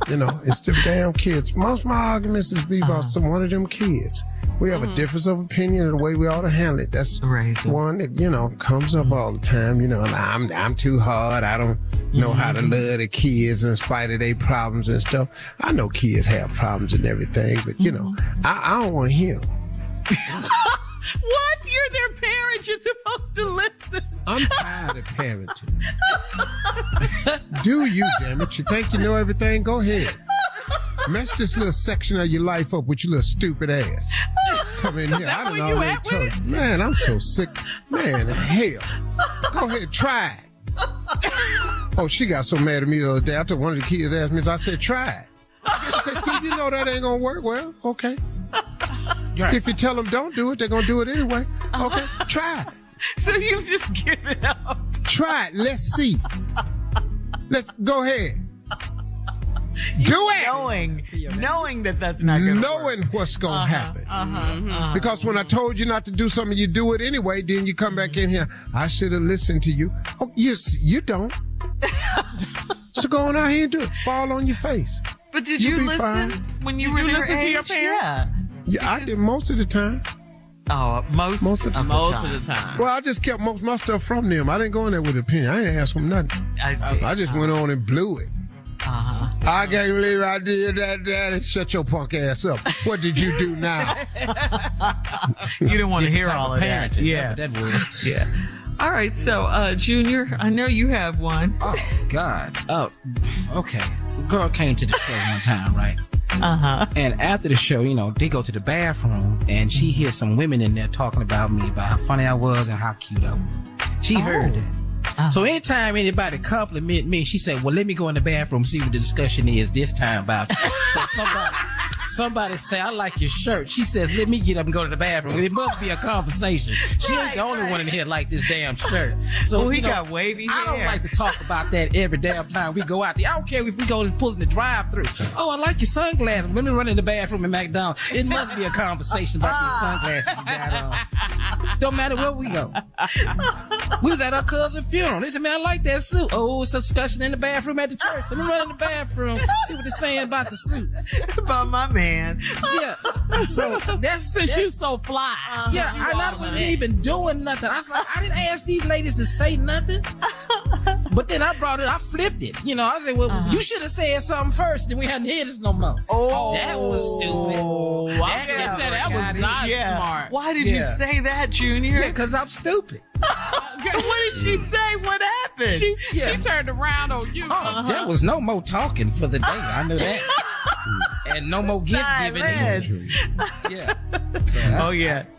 It's them damn kids. Most of my arguments is about one of them kids. We have a difference of opinion of the way we ought to handle it. That's one that, comes up all the time. And I'm too hard. I don't know how to love the kids in spite of their problems and stuff. I know kids have problems and everything, but, I don't want to hear them. What? You're their parents. You're supposed to listen. I'm tired of parenting. Do you, damn it? You think you know everything? Go ahead. Mess this little section of your life up with your little stupid ass. Come in here. I don't know. Man, I'm so sick. Man, hell. Go ahead, try it. Oh, she got so mad at me the other day. I told one of the kids asked me, I said, try it. She said, Steve, you know that ain't gonna work. Well, okay. Right. If you tell them don't do it, they're going to do it anyway. Okay, try it. So you just give it up. Try it. Let's see. Let's go ahead. Do it. Knowing that that's not going to work. Knowing what's going to happen. Because when I told you not to do something, you do it anyway. Then you come back in here. I should have listened to you. Oh, you don't. So go on out here and do it. Fall on your face. But did you listen when you were their age? To your parents? Yeah, I did most of the time. Oh, most of the time. Well, I just kept most of my stuff from them. I didn't go in there with an opinion. I didn't ask them nothing. I see. I just went on and blew it. I can't believe I did that, Daddy. Shut your punk ass up. What did you do now? You didn't want to hear all of that. Yeah. That would. Yeah. All right. So, Junior, I know you have one. Oh, God. Oh, okay. Girl came to the show one time, right? And after the show, they go to the bathroom and she hears some women in there talking about me, about how funny I was and how cute I was. She heard that. So anytime anybody compliment me, she said, well, let me go in the bathroom, see what the discussion is this time about you. So somebody say, I like your shirt. She says, let me get up and go to the bathroom. It must be a conversation. She ain't the only one in here like this damn shirt. So he got wavy hair. I don't like to talk about that every damn time we go out there. I don't care if we go to pull in the drive-thru. Oh, I like your sunglasses. Let me run in the bathroom in McDonald's. It must be a conversation about your sunglasses you got on. Don't matter where we go. We was at our cousin's funeral. They said, man, I like that suit. Oh, it's a discussion in the bathroom at the church. Let me run in the bathroom, see what they're saying about the suit. About my man. Yeah. So since you so fly. Yeah, I wasn't even doing nothing. I was like, I didn't ask these ladies to say nothing. But then I flipped it. I said, well, you should have said something first, then we hadn't heard this no more. Oh, that was stupid. That was not smart. Why did you say that, Junior? Yeah, because I'm stupid. What did she say? What happened? She turned around on you. There was no more talking for the day. I knew that. And no more gift giving. Yeah. So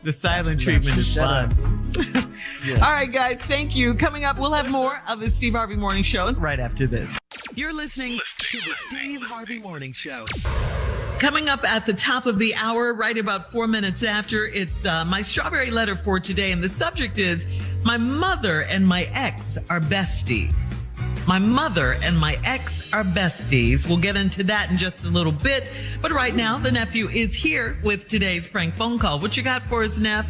the silent treatment is fun. All right, guys, thank you. Coming up, we'll have more of the Steve Harvey Morning Show right after this. You're listening to the Steve Harvey Morning Show. Coming up at the top of the hour, right about 4 minutes after, it's my strawberry letter for today. And the subject is, my mother and my ex are besties. My mother and my ex are besties. We'll get into that in just a little bit. But right now, the nephew is here with today's prank phone call. What you got for us, Neff?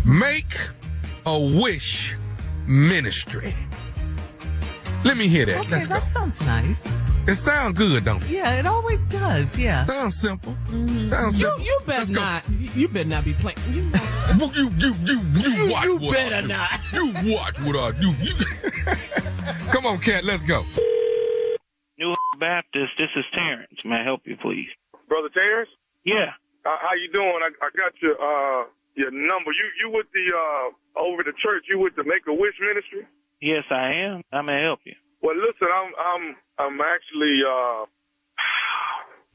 Make a wish ministry. Let me hear that. Okay, Let's go. That sounds nice. It sounds good, don't it? Yeah, it always does. Yeah. Sounds simple. Sounds simple. You better not. You better not be playing. You watch. You better not. You watch what I do. Come on, cat. Let's go. New Baptist. This is Terrence. May I help you, please? Brother Terrence? Yeah. How you doing? I got your number. You with the over the church? You with the Make a Wish ministry? Yes, I am. I may help you. Well, listen, I'm actually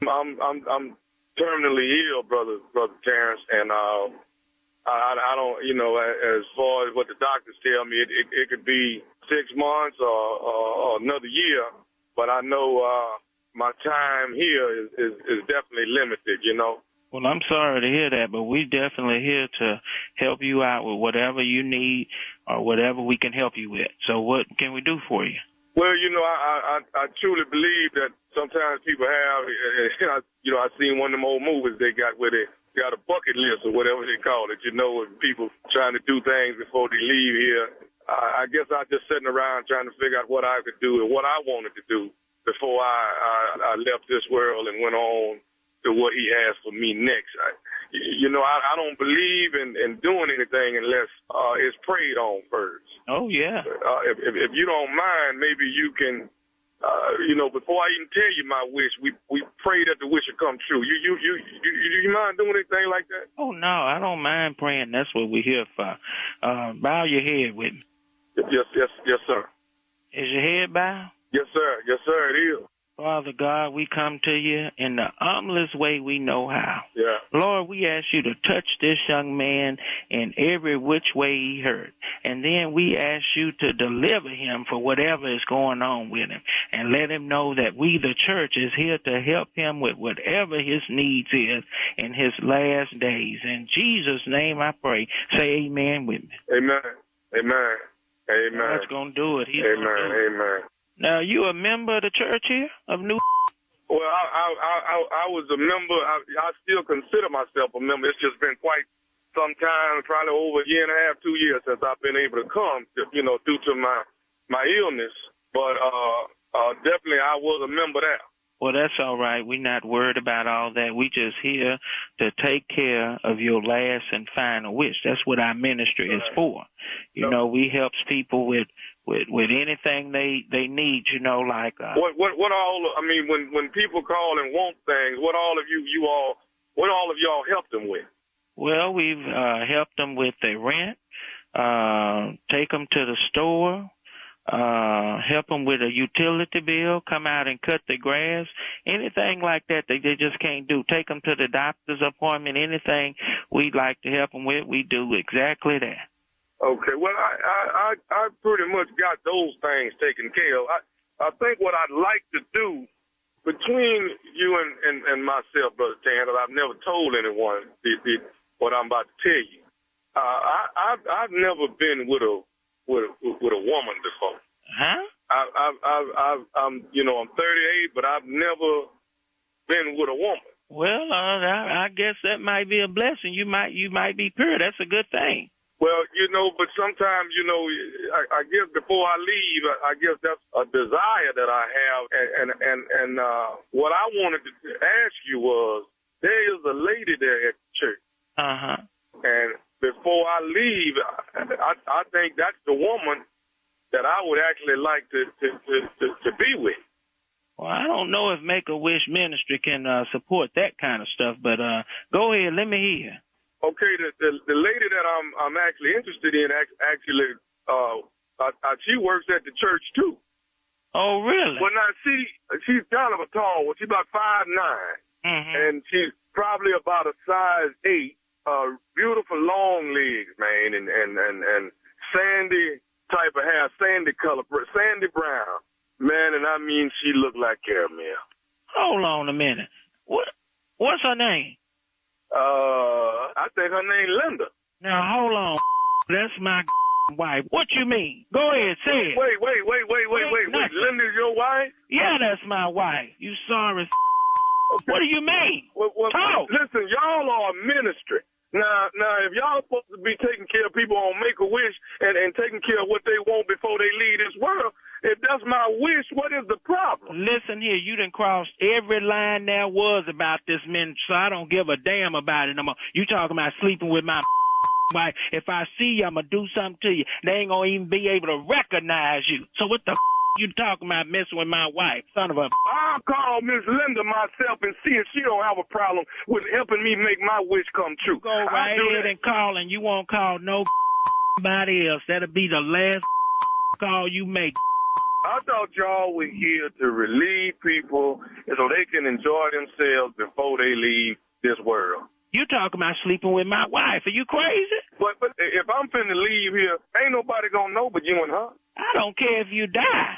I'm terminally ill, brother Terrence, and I don't, as far as what the doctors tell me, it could be 6 months or another year, but I know my time here is definitely limited, you know. Well, I'm sorry to hear that, but we're definitely here to help you out with whatever you need or whatever we can help you with. So what can we do for you? Well, you know, I truly believe that sometimes people have, you know, I seen one of them old movies they got where they got a bucket list or whatever they call it, you know, and people trying to do things before they leave here. I guess I just sitting around trying to figure out what I could do and what I wanted to do before I left this world and went on to what he has for me next. You know, I don't believe in doing anything unless it's prayed on first. Oh, yeah. If you don't mind, maybe you can, you know, before I even tell you my wish, we pray that the wish will come true. You mind doing anything like that? Oh, no, I don't mind praying. That's what we're here for. Bow your head with me. Yes, sir. Is your head bowed? Yes, sir. Yes, sir, it is. Father God, we come to you in the humblest way we know how. Yeah. Lord, we ask you to touch this young man in every which way he hurt. And then we ask you to deliver him for whatever is going on with him. And let him know that we, the church, is here to help him with whatever his needs is in his last days. In Jesus' name I pray. Say amen with me. Amen. Amen. Amen. God's going to do it. He's amen. Gonna do it. Amen. Now, you a member of the church here of New? Well, I was a member. I still consider myself a member. It's just been quite some time, probably over a year and a half, 2 years since I've been able to come, you know, due to my illness. But definitely I was a member there. Well, that's all right. We're not worried about all that. We just here to take care of your last and final wish. That's what our ministry is for. You know, we helps people with anything they need, you know, like what all, I mean, when people call and want things, what all of y'all help them with? Well, we've helped them with their rent, take them to the store, help them with a utility bill, come out and cut the grass, anything like that they just can't do. Take them to the doctor's appointment, anything we'd like to help them with, we do exactly that. Okay, well, I pretty much got those things taken care of. I think what I'd like to do between you and myself, Brother Tan, that I've never told anyone what I'm about to tell you. I've never been with a woman before. Huh? I'm 38, but I've never been with a woman. Well, I guess that might be a blessing. You might be pure. That's a good thing. Well, you know, but sometimes, you know, I guess before I leave, I guess that's a desire that I have. And what I wanted to ask you was, there is a lady there at the church. Uh-huh. And before I leave, I think that's the woman that I would actually like to be with. Well, I don't know if Make-A-Wish Ministry can support that kind of stuff, but go ahead, let me hear. Okay, the lady that I'm actually interested in actually she works at the church too. Oh, really? Well, now she's kind of a tall one. She's about 5'9", and she's probably about a size 8. Beautiful long legs, man, and sandy type of hair, sandy color, sandy brown, man. And I mean, she looked like caramel. Hold on a minute. What's her name? I think her name Linda. Now, hold on. That's my wife. What you mean? Go ahead, say it. Wait. Linda's your wife? Yeah, that's my wife. You sorry. Okay. What do you mean? Well, listen, y'all are a ministry. Now, if y'all supposed to be taking care of people on Make-A-Wish and taking care of what they want before they leave this world, if that's my wish, what is the problem? Listen here, you done crossed every line there was about this ministry, so I don't give a damn about it no more. You talking about sleeping with my wife. If I see you, I'm going to do something to you. They ain't going to even be able to recognize you. So what the you talking about messing with my wife, son of a... I'll call Miss Linda myself and see if she don't have a problem with helping me make my wish come true. Go right ahead and call, and you won't call nobody else. That'll be the last call you make. I thought y'all were here to relieve people so they can enjoy themselves before they leave this world. You talking about sleeping with my wife. Are you crazy? But if I'm finna leave here, ain't nobody gonna know but you and her. I don't care if you die.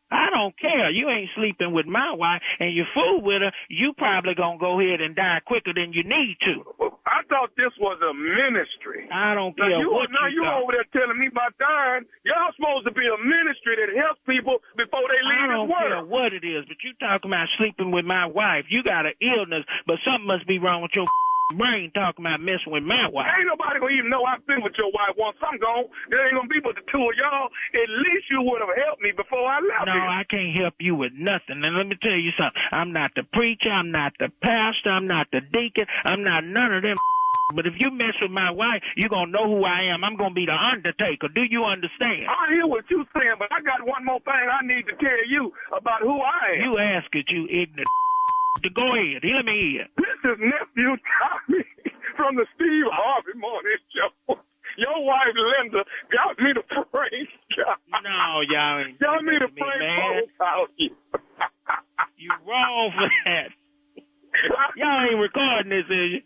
I don't care. You ain't sleeping with my wife and you fool with her, you probably gonna go ahead and die quicker than you need to. I thought this was a ministry. I don't care what you over there telling me about dying. Y'all supposed to be a ministry that helps people before they leave this world. I don't care what it is, but you talking about sleeping with my wife. You got an illness, but something must be wrong with your brain talking about messing with my wife. Ain't nobody gonna even know I've been with your wife once I'm gone. There ain't gonna be but the two of y'all. At least you would have helped me before I left. No, I can't help you with nothing. And let me tell you something. I'm not the preacher. I'm not the pastor. I'm not the deacon. I'm not none of them. But if you mess with my wife, you're going to know who I am. I'm going to be the Undertaker. Do you understand? I hear what you're saying, but I got one more thing I need to tell you about who I am. You ask it, you ignorant. Go ahead. Let me hear. This is Nephew Tommy from the Steve Harvey Morning Show. Your wife, Linda, got me to praise God. No, y'all ain't. Y'all need to pray about you. You wrong for that. Y'all ain't recording this, is you?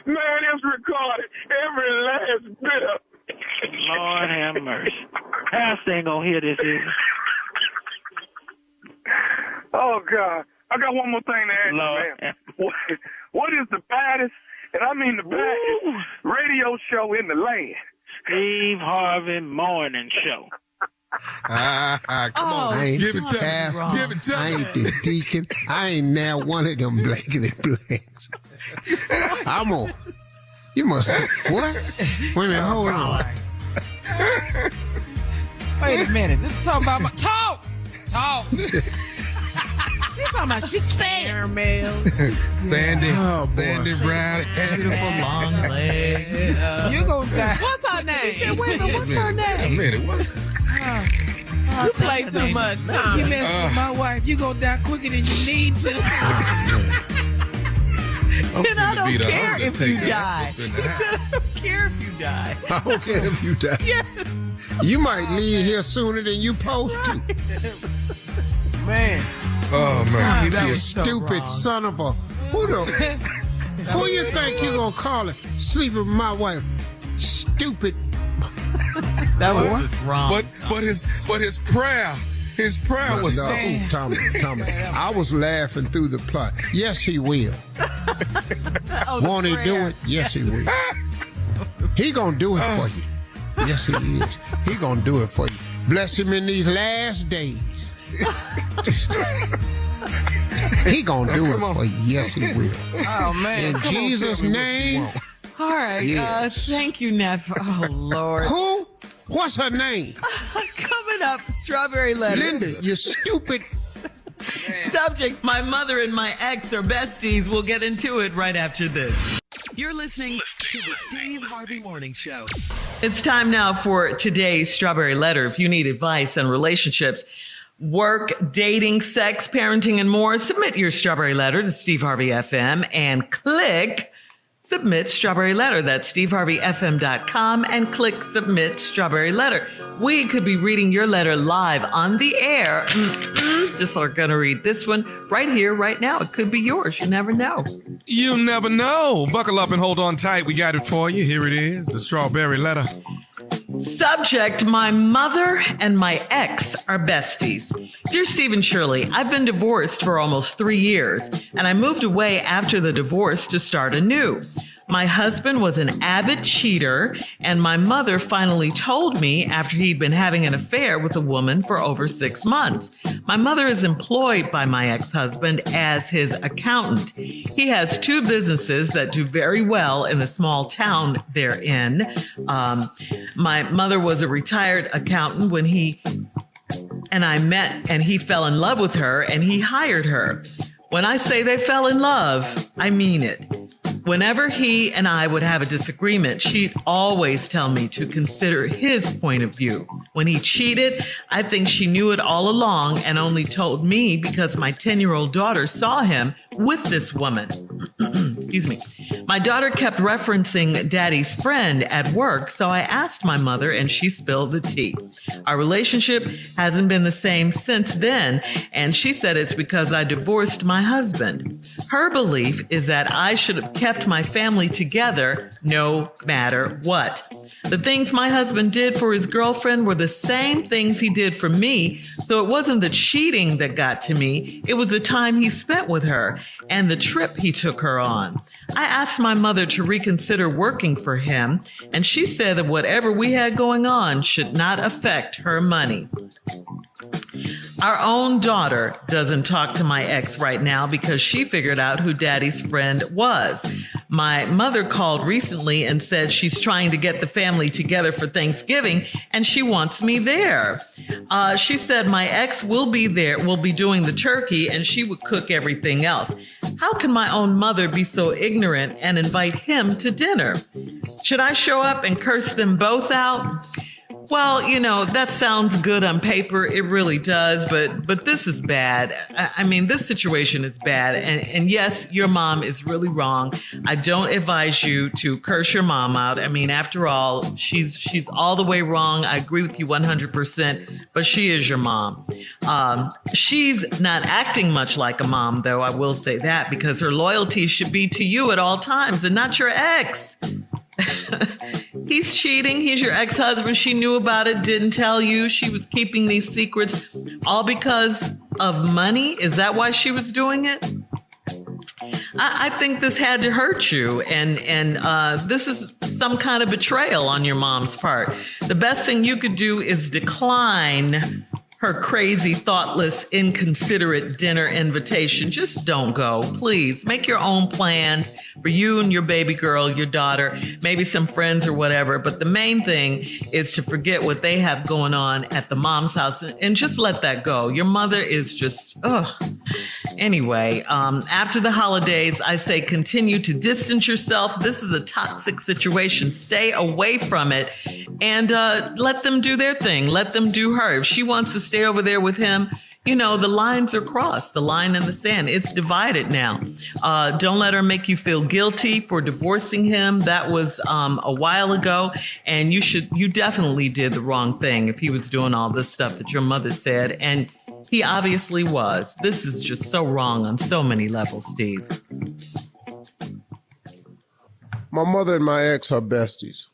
Man, it's recorded. Every last bit of it. Lord have mercy. Pastor ain't gonna hear this, is he? Oh, God. I got one more thing to ask you, man. What is the baddest, and I mean the baddest, radio show in the land? Steve Harvey Morning Show. Come on. Give it to me. Give it to me. I ain't the deacon. I ain't now one of them blankety blanks. I'm on. You must. What? Wait a minute. Hold on. Wait a minute. Let's talk about my talk. You're talking about she's caramel. Sandy Brown. Beautiful long legs. You gonna die. What's her name? Wait a minute, what's her name? A minute, what's You play too much, Tommy. You mess with my wife, you gonna die quicker than you need to. And I don't care if you die. I don't care if you die. I don't care if you die. Yes. You might leave here sooner than you supposed to. Man. Oh, man. You stupid son of a... Who you think you gonna call it? Sleeping with my wife. Stupid. That was just wrong. But his prayer was so... Tommy. I was laughing through the plot. Yes, he will. Won't he do it? Yes, he will. He gonna do it for you. Yes, he is. He gonna do it for you. Bless him in these last days. He gonna do it for you. Yes, he will. Oh, man. In Jesus' name. All right. Yes. Thank you, Neff. Oh, Lord. Who? What's her name? Coming up, Strawberry Letter. Linda, you stupid. Subject, my mother and my ex are besties. We'll get into it right after this. You're listening to the Steve Harvey Morning Show. It's time now for today's Strawberry Letter. If you need advice on relationships, work, dating, sex, parenting, and more, submit your Strawberry Letter to Steve Harvey FM and click Submit Strawberry Letter. That's steveharveyfm.com and click Submit Strawberry Letter. We could be reading your letter live on the air. Just are going to read this one right here, right now. It could be yours. You never know. You never know. Buckle up and hold on tight. We got it for you. Here it is, the Strawberry Letter. Subject, my mother and my ex are besties. Dear Steve and Shirley, I've been divorced for almost 3 years, and I moved away after the divorce to start anew. My husband was an avid cheater, and my mother finally told me after he'd been having an affair with a woman for over 6 months. My mother is employed by my ex-husband as his accountant. He has 2 businesses that do very well in the small town they're in. My mother was a retired accountant when he and I met, and he fell in love with her, and he hired her. When I say they fell in love, I mean it. Whenever he and I would have a disagreement, she'd always tell me to consider his point of view. When he cheated, I think she knew it all along and only told me because my 10-year-old daughter saw him with this woman. Excuse me. My daughter kept referencing Daddy's friend at work, so I asked my mother and she spilled the tea. Our relationship hasn't been the same since then, and she said it's because I divorced my husband. Her belief is that I should have kept my family together no matter what. The things my husband did for his girlfriend were the same things he did for me, so it wasn't the cheating that got to me, it was the time he spent with her and the trip he took her on. I asked my mother to reconsider working for him, and she said that whatever we had going on should not affect her money. Our own daughter doesn't talk to my ex right now because she figured out who Daddy's friend was. My mother called recently and said she's trying to get the family together for Thanksgiving and she wants me there. She said my ex will be there, will be doing the turkey, and she would cook everything else. How can my own mother be so ignorant and invite him to dinner? Should I show up and curse them both out? Well, you know, that sounds good on paper. It really does. But this is bad. I mean, this situation is bad. And yes, your mom is really wrong. I don't advise you to curse your mom out. I mean, after all, she's all the way wrong. I agree with you 100%, but she is your mom. She's not acting much like a mom, though. I will say that, because her loyalty should be to you at all times and not your ex. He's cheating. He's your ex-husband. She knew about it, didn't tell you. She was keeping these secrets all because of money. Is that why she was doing it? I think this had to hurt you, and this is some kind of betrayal on your mom's part. The best thing you could do is decline her crazy, thoughtless, inconsiderate dinner invitation. Just don't go, please. Make your own plans for you and your baby girl, your daughter, maybe some friends or whatever. But the main thing is to forget what they have going on at the mom's house and just let that go. Your mother is just, Anyway, after the holidays, I say continue to distance yourself. This is a toxic situation. Stay away from it and let them do their thing. Let them do her. If she wants to stay over there with him, you know, the lines are crossed, the line in the sand. It's divided now. Don't let her make you feel guilty for divorcing him. That was a while ago, and you definitely did the wrong thing if he was doing all this stuff that your mother said, and he obviously was. This is just so wrong on so many levels, Steve. My mother and my ex are besties.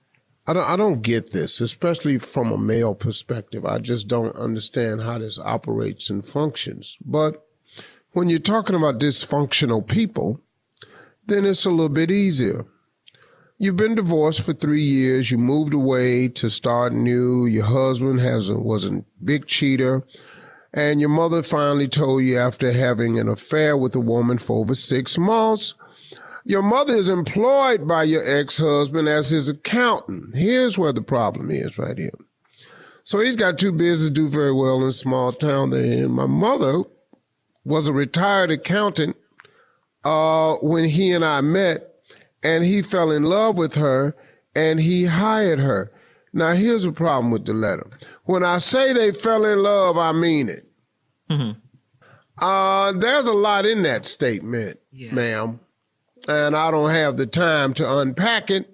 I don't get this, especially from a male perspective. I just don't understand how this operates and functions. But when you're talking about dysfunctional people, then it's a little bit easier. You've been divorced for 3 years. You moved away to start new. Your husband was a big cheater. And your mother finally told you after having an affair with a woman for over 6 months, your mother is employed by your ex-husband as his accountant. Here's where the problem is right here. So he's got too busy to do very well in a small town they're in. My mother was a retired accountant when he and I met, and he fell in love with her, and he hired her. Now, here's the problem with the letter. When I say they fell in love, I mean it. Mm-hmm. There's a lot in that statement, ma'am. And I don't have the time to unpack it,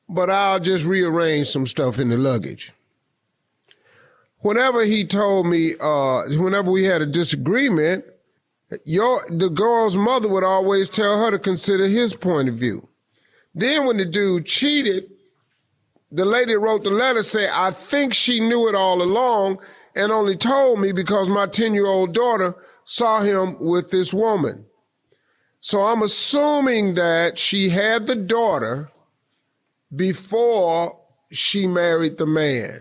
but I'll just rearrange some stuff in the luggage. Whenever he told me, whenever we had a disagreement, the girl's mother would always tell her to consider his point of view. Then when the dude cheated, the lady wrote the letter said, I think she knew it all along and only told me because my 10-year-old daughter saw him with this woman. So I'm assuming that she had the daughter before she married the man,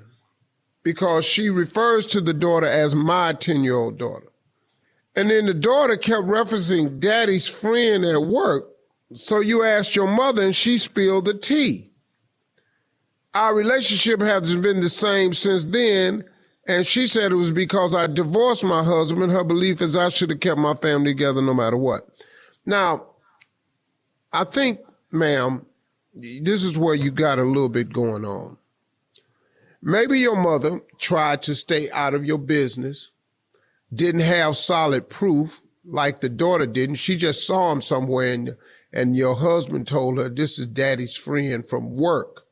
because she refers to the daughter as my 10-year-old daughter. And then the daughter kept referencing Daddy's friend at work. So you asked your mother and she spilled the tea. Our relationship hasn't been the same since then. And she said it was because I divorced my husband. Her belief is I should have kept my family together no matter what. Now, I think, ma'am, this is where you got a little bit going on. Maybe your mother tried to stay out of your business, didn't have solid proof like the daughter didn't. She just saw him somewhere and your husband told her this is daddy's friend from work.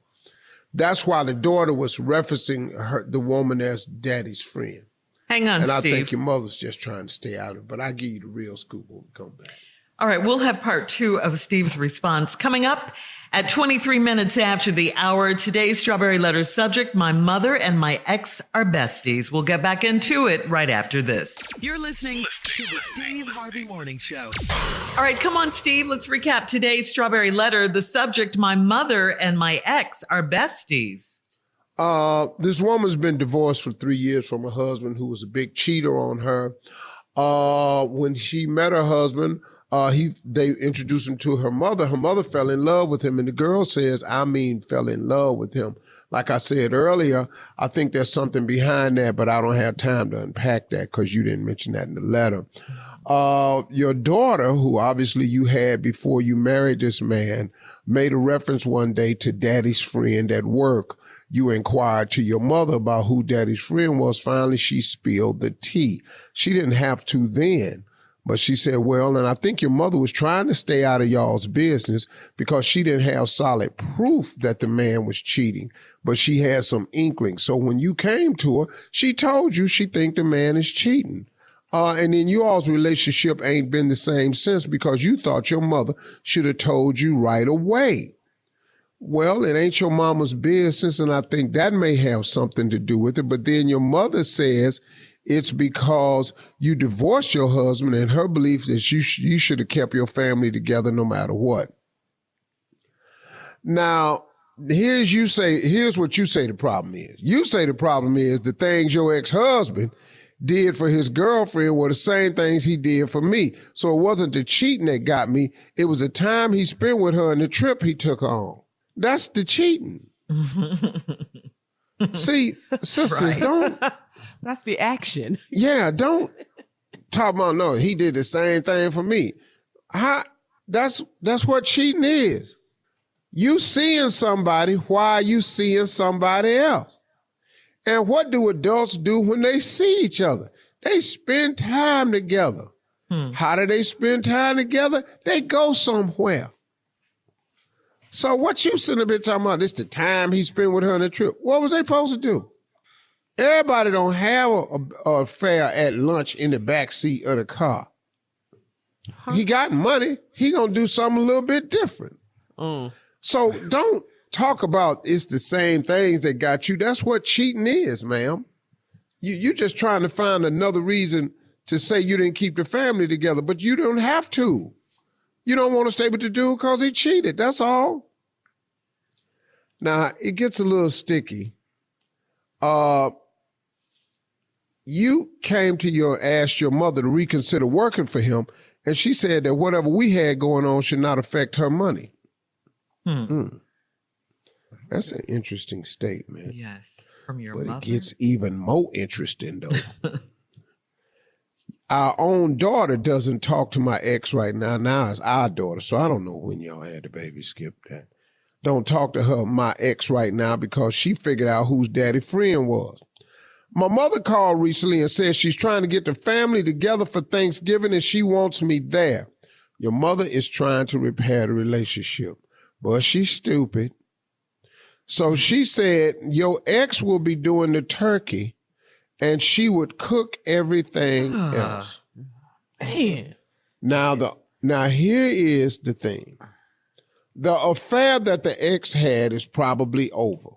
That's why the daughter was referencing the woman as daddy's friend. Hang on, and Steve. I think your mother's just trying to stay out of it, but I'll give you the real scoop when we come back. All right, we'll have part 2 of Steve's response coming up at 23 minutes after the hour. Today's Strawberry Letter subject, my mother and my ex are besties. We'll get back into it right after this. You're listening to the Steve Harvey Morning Show. All right, come on, Steve. Let's recap today's Strawberry Letter. The subject, my mother and my ex are besties. This woman's been divorced for 3 years from her husband, who was a big cheater on her. When she met her husband, they introduced him to her mother. Her mother fell in love with him, and the girl says, fell in love with him. Like I said earlier, I think there's something behind that, but I don't have time to unpack that because you didn't mention that in the letter. Your daughter, who obviously you had before you married this man, made a reference one day to daddy's friend at work. You inquired to your mother about who daddy's friend was. Finally, she spilled the tea. She didn't have to then, but she said, well, and I think your mother was trying to stay out of y'all's business because she didn't have solid proof that the man was cheating, but she had some inkling. So when you came to her, she told you she think the man is cheating. And then you all's relationship ain't been the same since because you thought your mother should have told you right away. Well, it ain't your mama's business, and I think that may have something to do with it. But then your mother says it's because you divorced your husband, and her belief is you should have kept your family together no matter what. Now, here's what you say the problem is. You say the problem is the things your ex-husband did for his girlfriend were the same things he did for me. So it wasn't the cheating that got me. It was the time he spent with her and the trip he took her on. That's the cheating. See, sisters, don't. That's the action. Yeah, don't talk about, no, he did the same thing for me. That's what cheating is. You seeing somebody while you seeing somebody else. And what do adults do when they see each other? They spend time together. How do they spend time together? They go somewhere. So what you sitting up here talking about, this the time he spent with her on the trip. What was they supposed to do? Everybody don't have a affair at lunch in the back seat of the car. He got money. He gonna do something a little bit different. So don't talk about it's the same things that got you. That's what cheating is, ma'am. You just trying to find another reason to say you didn't keep the family together, but you don't have to. You don't want to stay with the dude because he cheated. That's all. Now, it gets a little sticky. You came to asked your mother to reconsider working for him, and she said that whatever we had going on should not affect her money. That's an interesting statement. Yes, from your mother. But it gets even more interesting, though. Our own daughter doesn't talk to my ex right now. Now it's our daughter, so I don't know when y'all had the baby. Skip that. Don't talk to her, my ex, right now because she figured out whose daddy friend was. My mother called recently and said she's trying to get the family together for Thanksgiving and she wants me there. Your mother is trying to repair the relationship, but she's stupid. So she said your ex will be doing the turkey and she would cook everything else. Man. Now here is the thing. The affair that the ex had is probably over.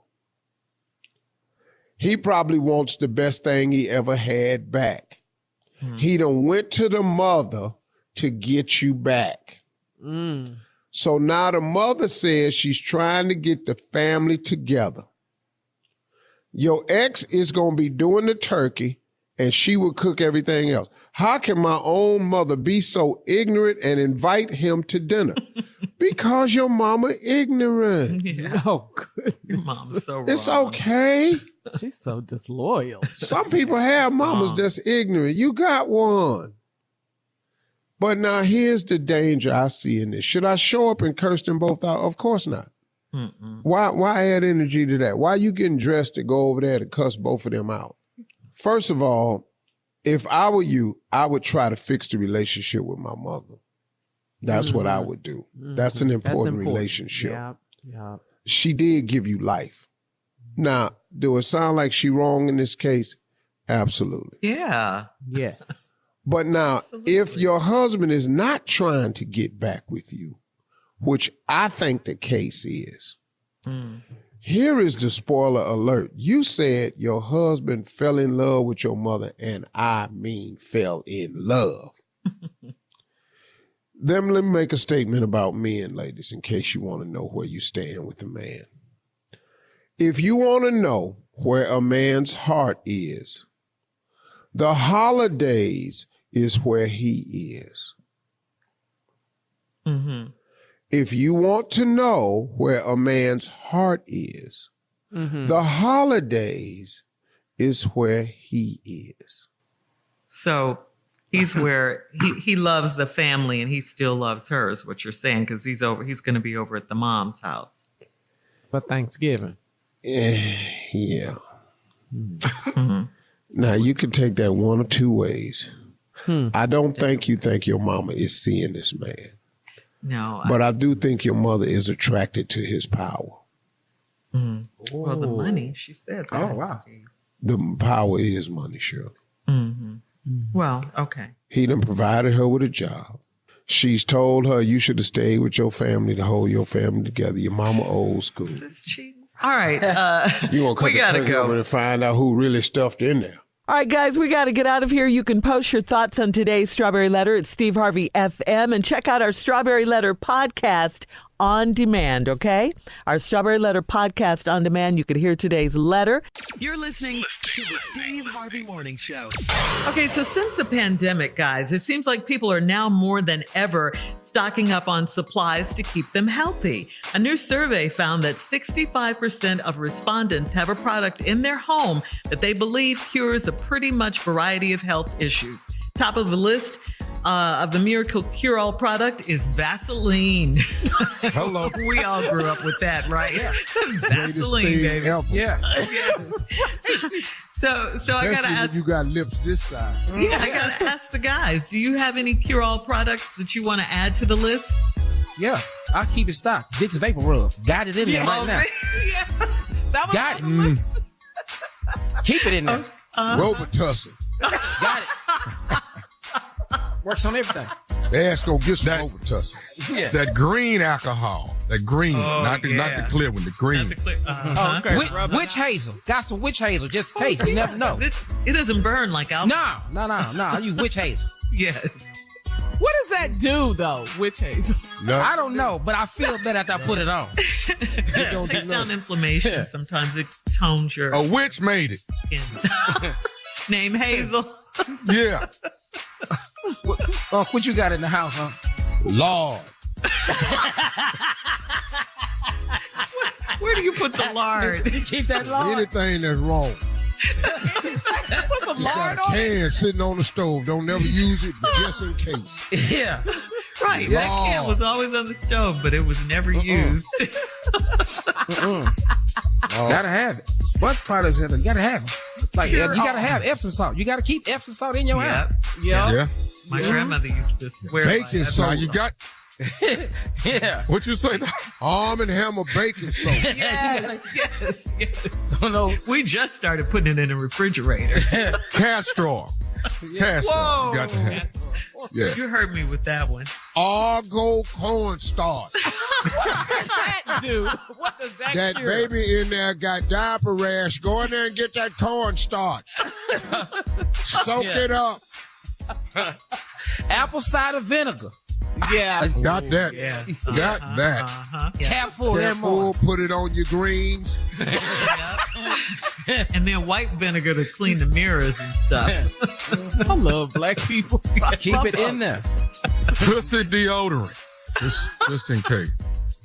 He probably wants the best thing he ever had back. He done went to the mother to get you back. So now the mother says she's trying to get the family together. Your ex is going to be doing the turkey and she will cook everything else. How can my own mother be so ignorant and invite him to dinner? Because your mama ignorant. Yeah. Oh, goodness. Your mom's so wrong. It's okay. She's so disloyal. Some people have mamas that's ignorant. You got one. But now here's the danger I see in this. Should I show up and curse them both out? Of course not. Why add energy to that? Why are you getting dressed to go over there to cuss both of them out? First of all, if I were you, I would try to fix the relationship with my mother. That's what I would do. That's an important relationship. Yeah. She did give you life. Now, do it sound like she wrong in this case? Absolutely. Yeah. Yes. But now, if your husband is not trying to get back with you, which I think the case is, here is the spoiler alert. You said your husband fell in love with your mother, and I mean fell in love. Then let me make a statement about men, ladies, in case you want to know where you stand with a man. If you want to know where a man's heart is, the holidays is where he is. If you want to know where a man's heart is, the holidays is where he is. So he's where he loves the family and he still loves her, is what you're saying, because he's going to be over at the mom's house. For Thanksgiving. Yeah. Now, you can take that one of two ways. I don't think you think your mama is seeing this man. No. But I do think your mother is attracted to his power. Well, the money, she said. That. Oh, wow. The power is money, Shirley. Well, okay. He done provided her with a job. She's told her you should have stayed with your family to hold your family together. Your mama old school. Just cheating. All right. You gonna cut we the gotta curtain go. open and find out who really stuffed in there. All right, guys, we got to get out of here. You can post your thoughts on today's Strawberry Letter at Steve Harvey FM and check out our Strawberry Letter podcast on demand, okay? Our Strawberry Letter podcast on demand. You could hear today's letter. You're listening to the Steve Harvey Morning Show. Okay, so since the pandemic, guys, it seems like people are now more than ever stocking up on supplies to keep them healthy. A new survey found that 65% of respondents have a product in their home that they believe cures a pretty much variety of health issues. Top of the list of the miracle cure-all product is Vaseline. Hello. We all grew up with that, right? Yeah. Vaseline, baby. Ever. Yeah. So I gotta Especially ask. when you got lips this size. Yeah, I gotta ask the guys. Do you have any cure-all products that you want to add to the list? Yeah. I'll keep it stocked. Vicks Vapor Rub. Got it in there right now. Yeah. That was Got on it. the list. Keep it in there. Robitussin. Got it. Works on everything. Ass gonna get some Robitussin. Yeah. That green alcohol. That green. Not the clear one. The green. Okay. Witch hazel. Got some witch hazel just in case. You never know. It doesn't burn like alcohol. No. I use witch hazel. Yes. What does that do, though? Witch hazel. No. I don't know, but I feel better after I put it on. It don't do Takes down nothing. inflammation. Yeah. Sometimes it tones your A witch made it. skin. Name Hazel. Yeah. What you got in the house, huh? Lord. Where do you put the lard? You keep that long? Anything that's wrong. Put some You got lard a on it. can sitting on the stove. Don't never use it, but just in case. Yeah. Right. That can was always on the stove, but it was never used. Gotta have it. Sponge products, you gotta have them. Like, you gotta have Epsom salt. You gotta keep Epsom salt in your house. Yeah. My grandmother used to swear Baking by soda. Now you got. Yeah. What you say? Arm and Hammer baking soda. Yes. Don't know. We just started putting it in a refrigerator. Castor oil. Castor oil. Whoa. You got to have. Yeah. You heard me with that one. Argo cornstarch. That dude. What does that That cure? baby in there got diaper rash. Go in there and get that cornstarch. Soak it up. Apple cider vinegar. Yeah. Got that. Yes. Got that. Half full every morning. Careful, put it on your greens. And then white vinegar to clean the mirrors and stuff. I love black people. Keep it in there. Pussy deodorant. Just in case.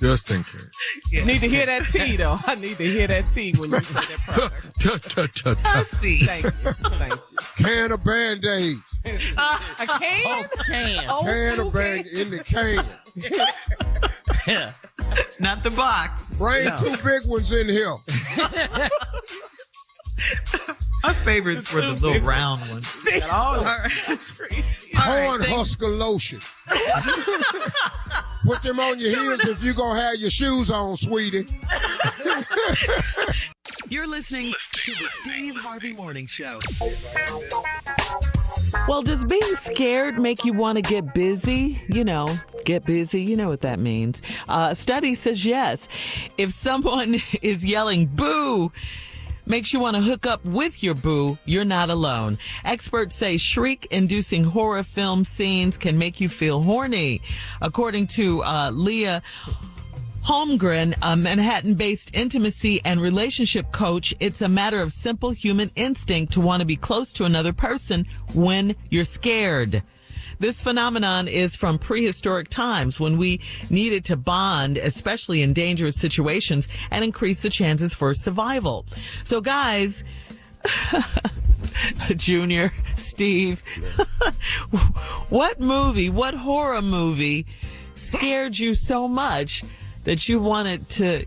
Just in case. Yes. Need to hear that tea, though. I need to hear that tea when you say that product. Pussy. Thank you. Thank you. Can of Band-Aids. A can? Can. Old Can school of Band in the can. Yeah. Not the box. Bring 2 big ones in here. My favorites were the little round ones. All right. Corn husker lotion. Put them on your heels if you're going to have your shoes on, sweetie. You're listening to the Steve Harvey Morning Show. Well, does being scared make you want to get busy? Get busy. You know what that means. A study says yes. If someone is yelling boo, makes you want to hook up with your boo, you're not alone. Experts say shriek-inducing horror film scenes can make you feel horny. According to Leah Holmgren, a Manhattan-based intimacy and relationship coach, it's a matter of simple human instinct to want to be close to another person when you're scared. This phenomenon is from prehistoric times when we needed to bond, especially in dangerous situations, and increase the chances for survival. So guys, Junior, Steve, what horror movie scared you so much that you wanted to,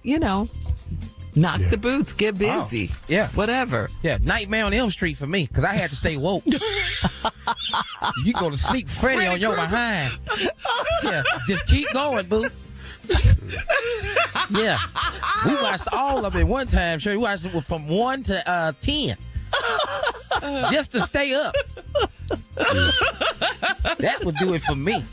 knock the boots, get busy. Oh, yeah. Whatever. Yeah, Nightmare on Elm Street for me, because I had to stay woke. You go to sleep, Freddy on your behind. Yeah, just keep going, boo. Yeah. We watched all of it one time, sure. We watched it from 1 to 10. Just to stay up. That would do it for me.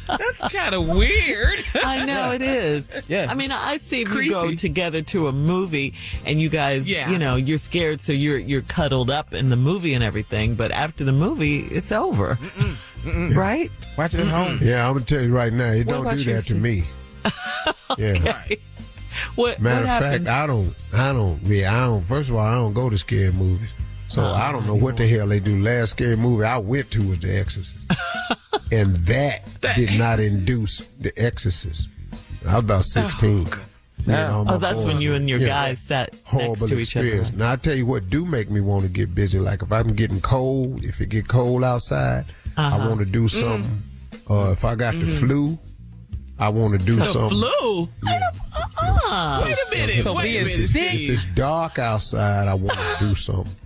That's kind of weird. I know it is. Yeah. I mean, I see if you go together to a movie and you guys, you're scared, so you're cuddled up in the movie and everything. But after the movie, it's over. Right? Watch it at home. Yeah, I'm going to tell you right now, it don't do that to me. Yeah. Okay. What Matter of happens? fact, I don't, first of all, I don't go to scary movies. So I don't know what the hell they do. Last scary movie I went to was The Exorcist. And that did not induce The Exorcist. I was about 16. That's when you and your guys sat next to each other. Now, I tell you what do make me want to get busy. Like if I'm getting cold, if it get cold outside, I want to do something. If I got the flu, I want to do something. Flu? Yeah. Wait a minute. If it's dark outside, I want to do something.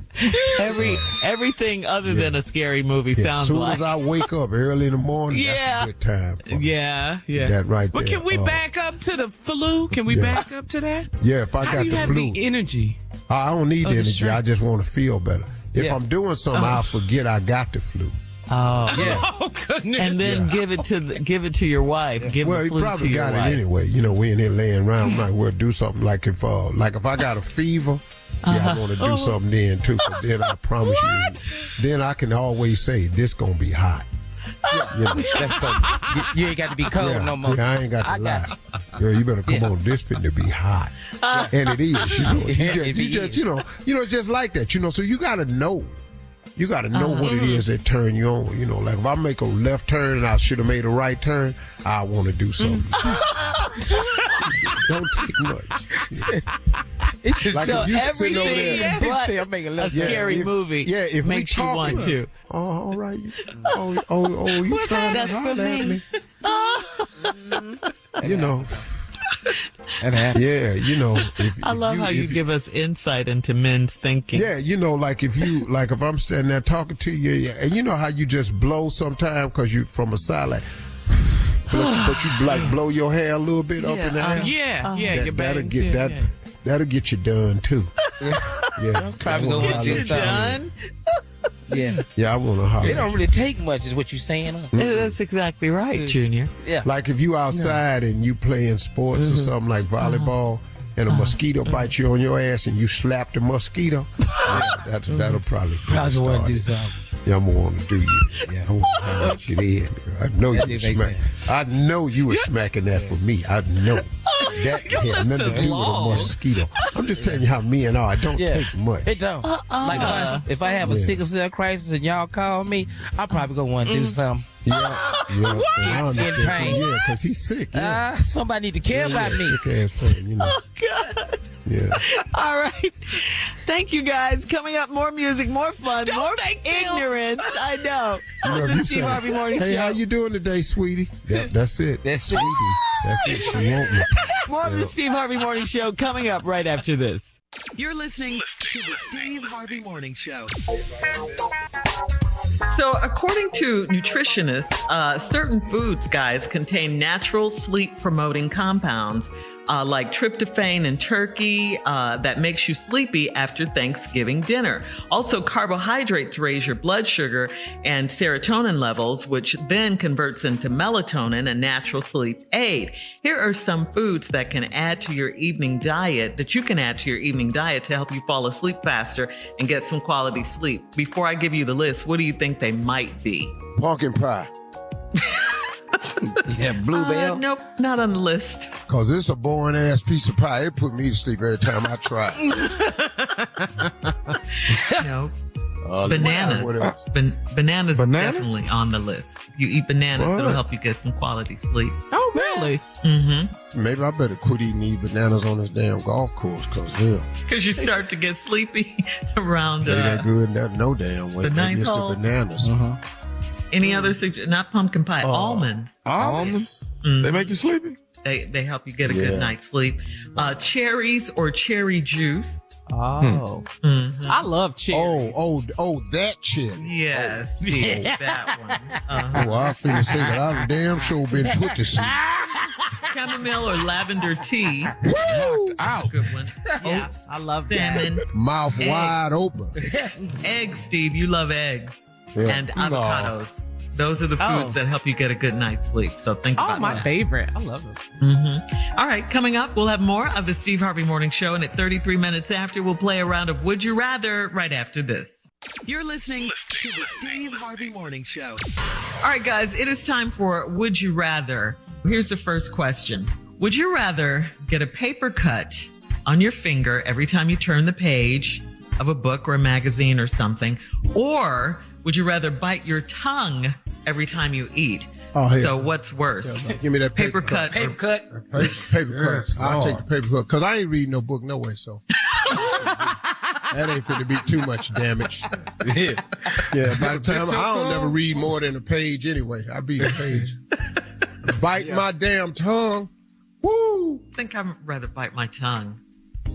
Everything other than a scary movie sounds like. As soon as I wake up early in the morning, that's a good time. Yeah. That right there. Well, can we back up to the flu? Can we back up to that? Yeah, if I got the flu. How do you have the energy? I don't need the energy. I just want to feel better. If I'm doing something, I'll forget I got the flu. Oh, yeah. Oh, goodness. And then give it to your wife. Give the flu you probably to your got wife. it anyway. We in here laying around. I'm like, we'll do something like if I got a fever. Yeah, I want to do something then too. So then I promise you, then I can always say this gonna be hot. You ain't got to be cold no more. Yeah, I ain't got to lie. Girl, you better come on. This finna be hot, and it is. It's just like that. So you gotta know. You got to know what it is that turn you on. Like if I make a left turn and I should have made a right turn, I want to do something. Don't take much. It's just like so if you everything sit but a scary movie if makes you want to. Oh, all right. You trying to holler at me? I love how you give us insight into men's thinking. Yeah, like if I'm standing there talking to you, and you know how you just blow sometimes because you from a side like, but you like blow your hair a little bit up in the air. That'll get you done too. Yeah, probably go get you done. Yeah, I want to holler. It don't really take much, is what you're saying. Huh? That's exactly right, Junior. Yeah. Like if you outside and you playing sports or something like volleyball, and a mosquito bites you on your ass and you slap the mosquito, that'll probably want to do something. Yeah, I'm gonna want to do you. Yeah, I want to punch it in. I know you were smacking. I know you were smacking that for me. I know. That had nothing to do with a mosquito. I'm just telling you how men are. It don't take much. It don't. Like if I have a sickle cell crisis and y'all call me, I probably gonna want to do something. Yeah. What? In pain. Yeah, because he's sick. Yeah. Somebody need to care about me. Sick ass pain, Oh, God. Yeah. All right. Thank you, guys. Coming up, more music, more fun, more ignorance. I know. You The Steve Harvey Morning Hey, Show. how you doing today, sweetie? Yep, that's it. That's sweetie. That's it. She want me. More of the Steve Harvey Morning Show coming up right after this. You're listening to the Steve Harvey Morning Show. So, according to nutritionists, certain foods, guys, contain natural sleep-promoting compounds like tryptophan in turkey that makes you sleepy after Thanksgiving dinner. Also, carbohydrates raise your blood sugar and serotonin levels, which then converts into melatonin, a natural sleep aid. Here are some foods that can add to your evening diet, that you can add to your evening diet to help you fall asleep faster and get some quality sleep. Before I give you the list, what do you think they might be? Pumpkin pie. Yeah, bluebell. Nope, not on the list. Cause it's a boring ass piece of pie. It put me to sleep every time I try. No. Bananas. Bananas is definitely on the list. If you eat bananas, it'll help you get some quality sleep. Oh, really? Mm-hmm. Maybe I better quit eating these bananas on this damn golf course, Because you start to get sleepy around. They that good, no damn way. The ninth Mr. hole. Bananas. Any other suggestions? Not pumpkin pie. Almonds. Almonds? Mm. They make you sleepy? They help you get a good night's sleep. Cherries or cherry juice. Oh. Mm-hmm. I love cherries. Oh, that cherry. Yes. That one. Oh, I finna say that I damn sure been put to sleep. Chamomile or lavender tea. Knocked out. Good one. Yeah, I love that. Salmon. Mouth wide open. Eggs, Steve. You love eggs. Yeah. And avocados. Those are the foods that help you get a good night's sleep. So think about Oh, my that. favorite. I love them. Mm-hmm. All right, coming up, we'll have more of the Steve Harvey Morning Show. And at 33 minutes after, we'll play a round of Would You Rather right after this. You're listening to the Steve Harvey Morning Show. All right, guys, it is time for Would You Rather. Here's the first question. Would you rather get a paper cut on your finger every time you turn the page of a book or a magazine or something, or would you rather bite your tongue every time you eat? Oh, hell. So what's worse? Give me that Paper cut. Paper cut. Paper cut. I'll take the paper cut. Cause I ain't reading no book no way, so. That ain't finna be too much damage. Yeah, by the time I don't never read more than a page anyway. I beat a page. Bite my damn tongue. Woo! I think I'd rather bite my tongue.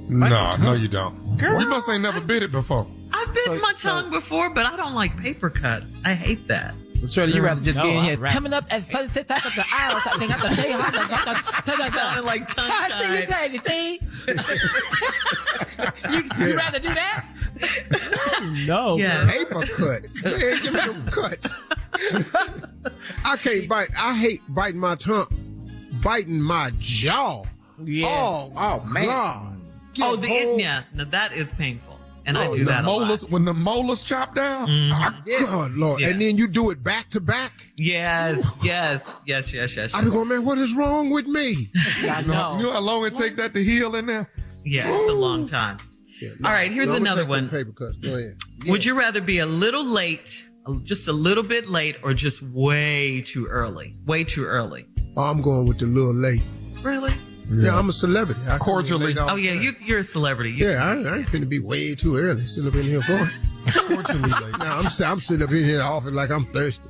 No, you don't. Girl. You must ain't never bit it before. I've bitten my tongue before, but I don't like paper cuts. I hate that. So, Shirley, you rather just be in here right. coming up at first top of the hour. Sounded like tongue tied. You rather do that? No. Yeah. Paper cut. Man, give me them cuts. I can't bite. I hate biting my tongue. Biting my jaw. Yeah. Oh man. God. Oh, the yeah. Now that is painful. And I do that a lot. When the molars chop down? God, Lord. Yeah. And then you do it back to back? Yes. I be going, man, what is wrong with me? I know. You know how long it take that to heal in there? Yeah, it's a long time. Yeah, All right, here's I'm gonna another take one. them paper cuts. Go ahead. Would you rather be a little late, just a little bit late, or just way too early? Way too early. I'm going with the little late. Really? Yeah, I'm a celebrity. I Cordially. come late all Oh, yeah, the time. you're a celebrity. Yeah, I ain't finna be way too early. Sitting up in here for Cordially late. Now, I'm sitting up in here often like I'm thirsty.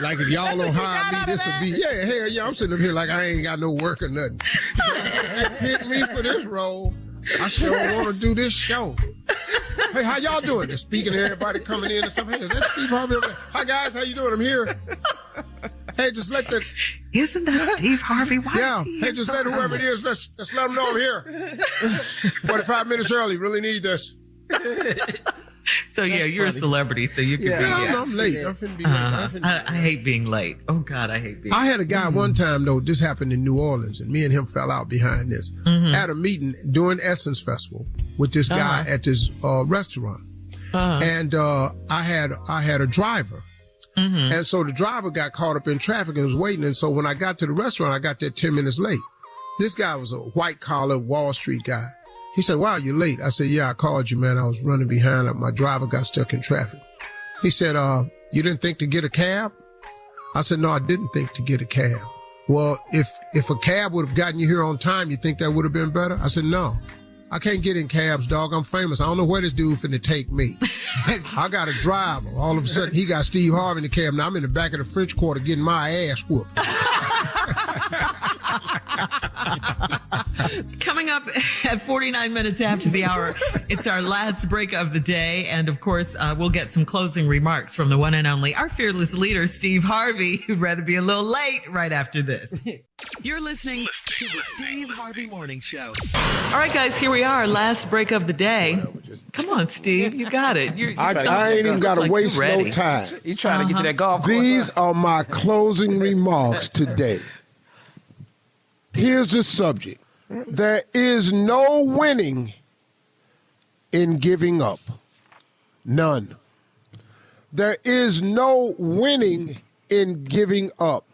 Like if y'all don't hire me, this would be, hell yeah, I'm sitting up here like I ain't got no work or nothing. Pick me for this role. I sure want to do this show. Hey, how y'all doing? Just speaking to everybody coming in and stuff. Hey, is that Steve Harvey? Hi guys, how you doing? I'm here. Hey, just let the Isn't that Steve Harvey? Why is he hey, just let whoever it is, let's let them know I'm here. 45 minutes early. Really need this. So yeah, you're a celebrity, so you can be. Yeah, I'm late. I'm finna be late. I hate being late. Oh God, I hate being. I had a guy one time though. This happened in New Orleans, and me and him fell out behind this. Had a meeting during Essence Festival with this guy at this restaurant, and I had a driver, and so the driver got caught up in traffic and was waiting. And so when I got to the restaurant, I got there 10 minutes late. This guy was a white collar Wall Street guy. He said, "Wow, you're late." I said, "Yeah, I called you, man. I was running behind. My driver got stuck in traffic." He said, "You didn't think to get a cab?" I said, "No, I didn't think to get a cab." "Well, if a cab would have gotten you here on time, you think that would have been better?" I said, "No, I can't get in cabs, dog. I'm famous. I don't know where this dude finna take me. I got a driver. All of a sudden, he got Steve Harvey in the cab. Now I'm in the back of the French Quarter getting my ass whooped." Coming up at 49 minutes after the hour, it's our last break of the day. And of course, we'll get some closing remarks from the one and only, our fearless leader, Steve Harvey, who'd rather be a little late right after this. You're listening to the Steve Harvey Morning Show. All right, guys, here we are, last break of the day. Come on, Steve, you got it. I ain't even got to waste no time. You trying to get to that golf course? These are my closing remarks today. Here's the subject. There is no winning in giving up. None. There is no winning in giving up.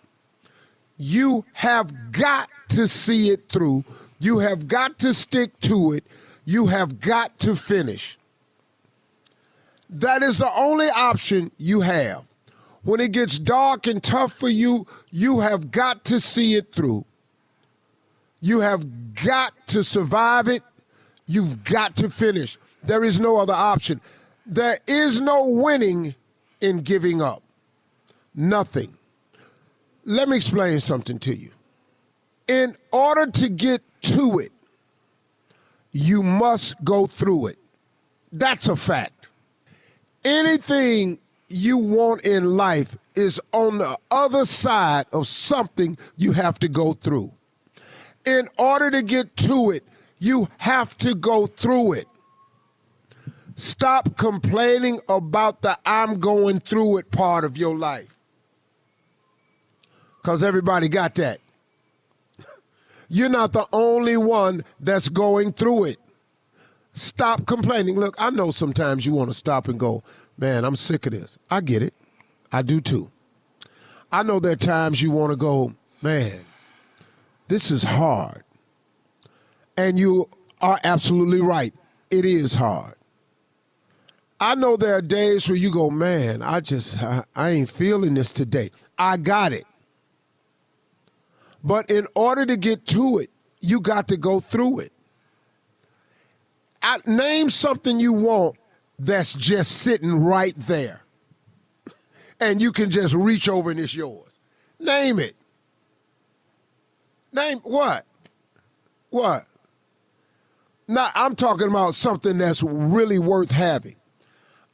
You have got to see it through. You have got to stick to it. You have got to finish. That is the only option you have. When it gets dark and tough for you, you have got to see it through. You have got to survive it. You've got to finish. There is no other option. There is no winning in giving up. Nothing. Let me explain something to you. In order to get to it, you must go through it. That's a fact. Anything you want in life is on the other side of something you have to go through. In order to get to it, you have to go through it. Stop complaining about the I'm going through it part of your life. Because everybody got that. You're not the only one that's going through it. Stop complaining. Look, I know sometimes you want to stop and go, man, I'm sick of this. I get it. I do too. I know there are times you want to go, man, this is hard. And you are absolutely right. It is hard. I know there are days where you go, man, I ain't feeling this today. I got it. But in order to get to it, you got to go through it. Name something you want that's just sitting right there. And you can just reach over and it's yours. Name it. Name what? What? Now, I'm talking about something that's really worth having.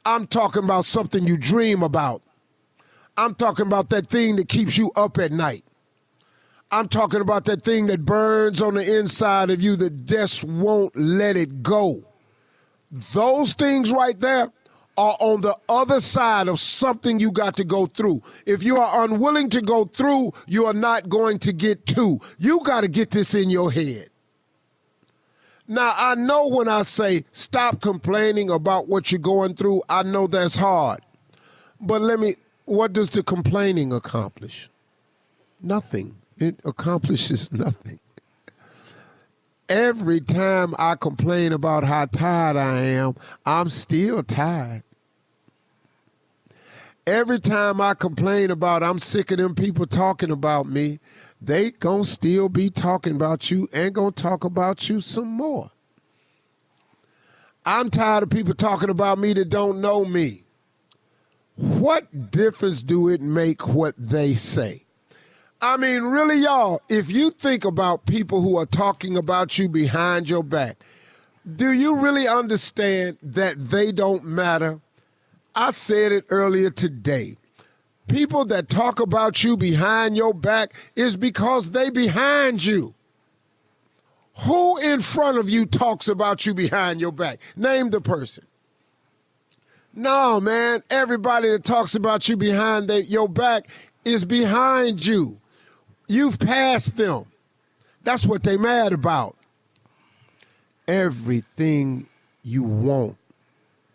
I'm talking about something you dream about. I'm talking about that thing that keeps you up at night. I'm talking about that thing that burns on the inside of you that just won't let it go. Those things right there are on the other side of something you got to go through. If you are unwilling to go through, you are not going to get to. You got to get this in your head. Now, I know when I say stop complaining about what you're going through, I know that's hard. But what does the complaining accomplish? Nothing. It accomplishes nothing. Every time I complain about how tired I am, I'm still tired. Every time I complain about I'm sick of them people talking about me, they gonna still be talking about you and gonna talk about you some more. I'm tired of people talking about me that don't know me. What difference do it make what they say? I mean, really, y'all, if you think about people who are talking about you behind your back, do you really understand that they don't matter? I said it earlier today. People that talk about you behind your back is because they behind you. Who in front of you talks about you behind your back? Name the person. No, man, everybody that talks about you behind your back is behind you. You've passed them. That's what they mad about. Everything you want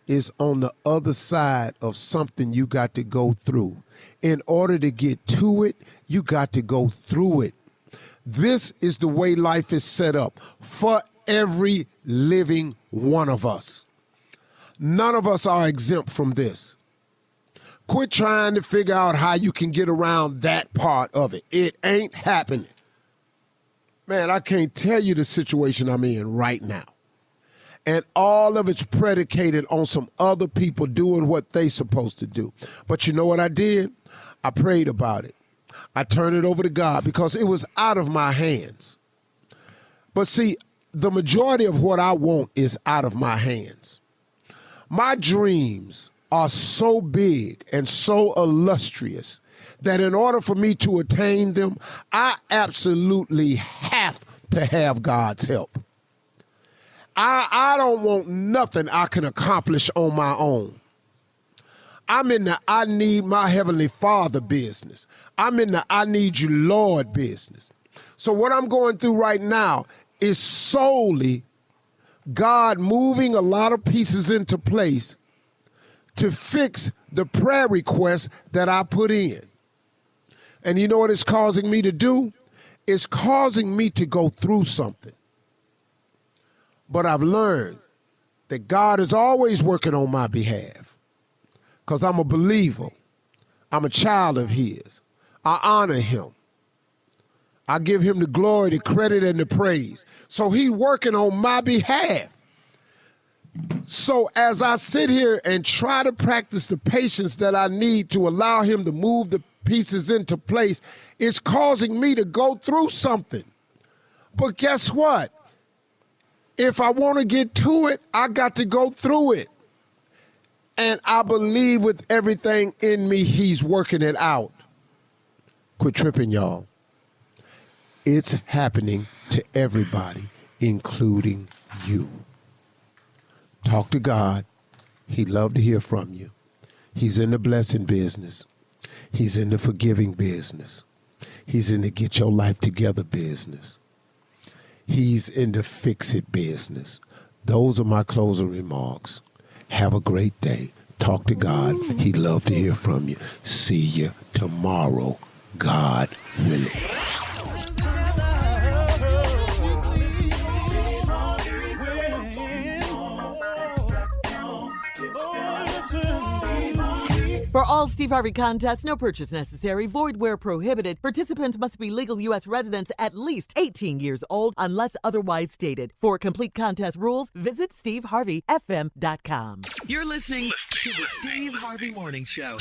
is on the other side of something you got to go through. In order to get to it, you got to go through it. This is the way life is set up for every living one of us. None of us are exempt from this. Quit trying to figure out how you can get around that part of it. It ain't happening. Man, I can't tell you the situation I'm in right now. And all of it's predicated on some other people doing what they supposed to do. But you know what I did? I prayed about it. I turned it over to God because it was out of my hands. But see, the majority of what I want is out of my hands. My dreams are so big and so illustrious that in order for me to attain them, I absolutely have to have God's help. I don't want nothing I can accomplish on my own. I'm in the I need my Heavenly Father business. I'm in the I need you, Lord business. So what I'm going through right now is solely God moving a lot of pieces into place to fix the prayer requests that I put in. And you know what it's causing me to do? It's causing me to go through something. But I've learned that God is always working on my behalf because I'm a believer. I'm a child of his. I honor him. I give him the glory, the credit, and the praise. So he's working on my behalf. So as I sit here and try to practice the patience that I need to allow him to move the pieces into place, it's causing me to go through something. But guess what? If I want to get to it, I got to go through it. And I believe with everything in me, he's working it out. Quit tripping, y'all. It's happening to everybody, including you. Talk to God. He'd love to hear from you. He's in the blessing business. He's in the forgiving business. He's in the get your life together business. He's in the fix-it business. Those are my closing remarks. Have a great day. Talk to God. He'd love to hear from you. See you tomorrow, God willing. For all Steve Harvey contests, no purchase necessary, void where prohibited. Participants must be legal U.S. residents at least 18 years old unless otherwise stated. For complete contest rules, visit SteveHarveyFM.com. You're listening to the Steve Harvey Morning Show.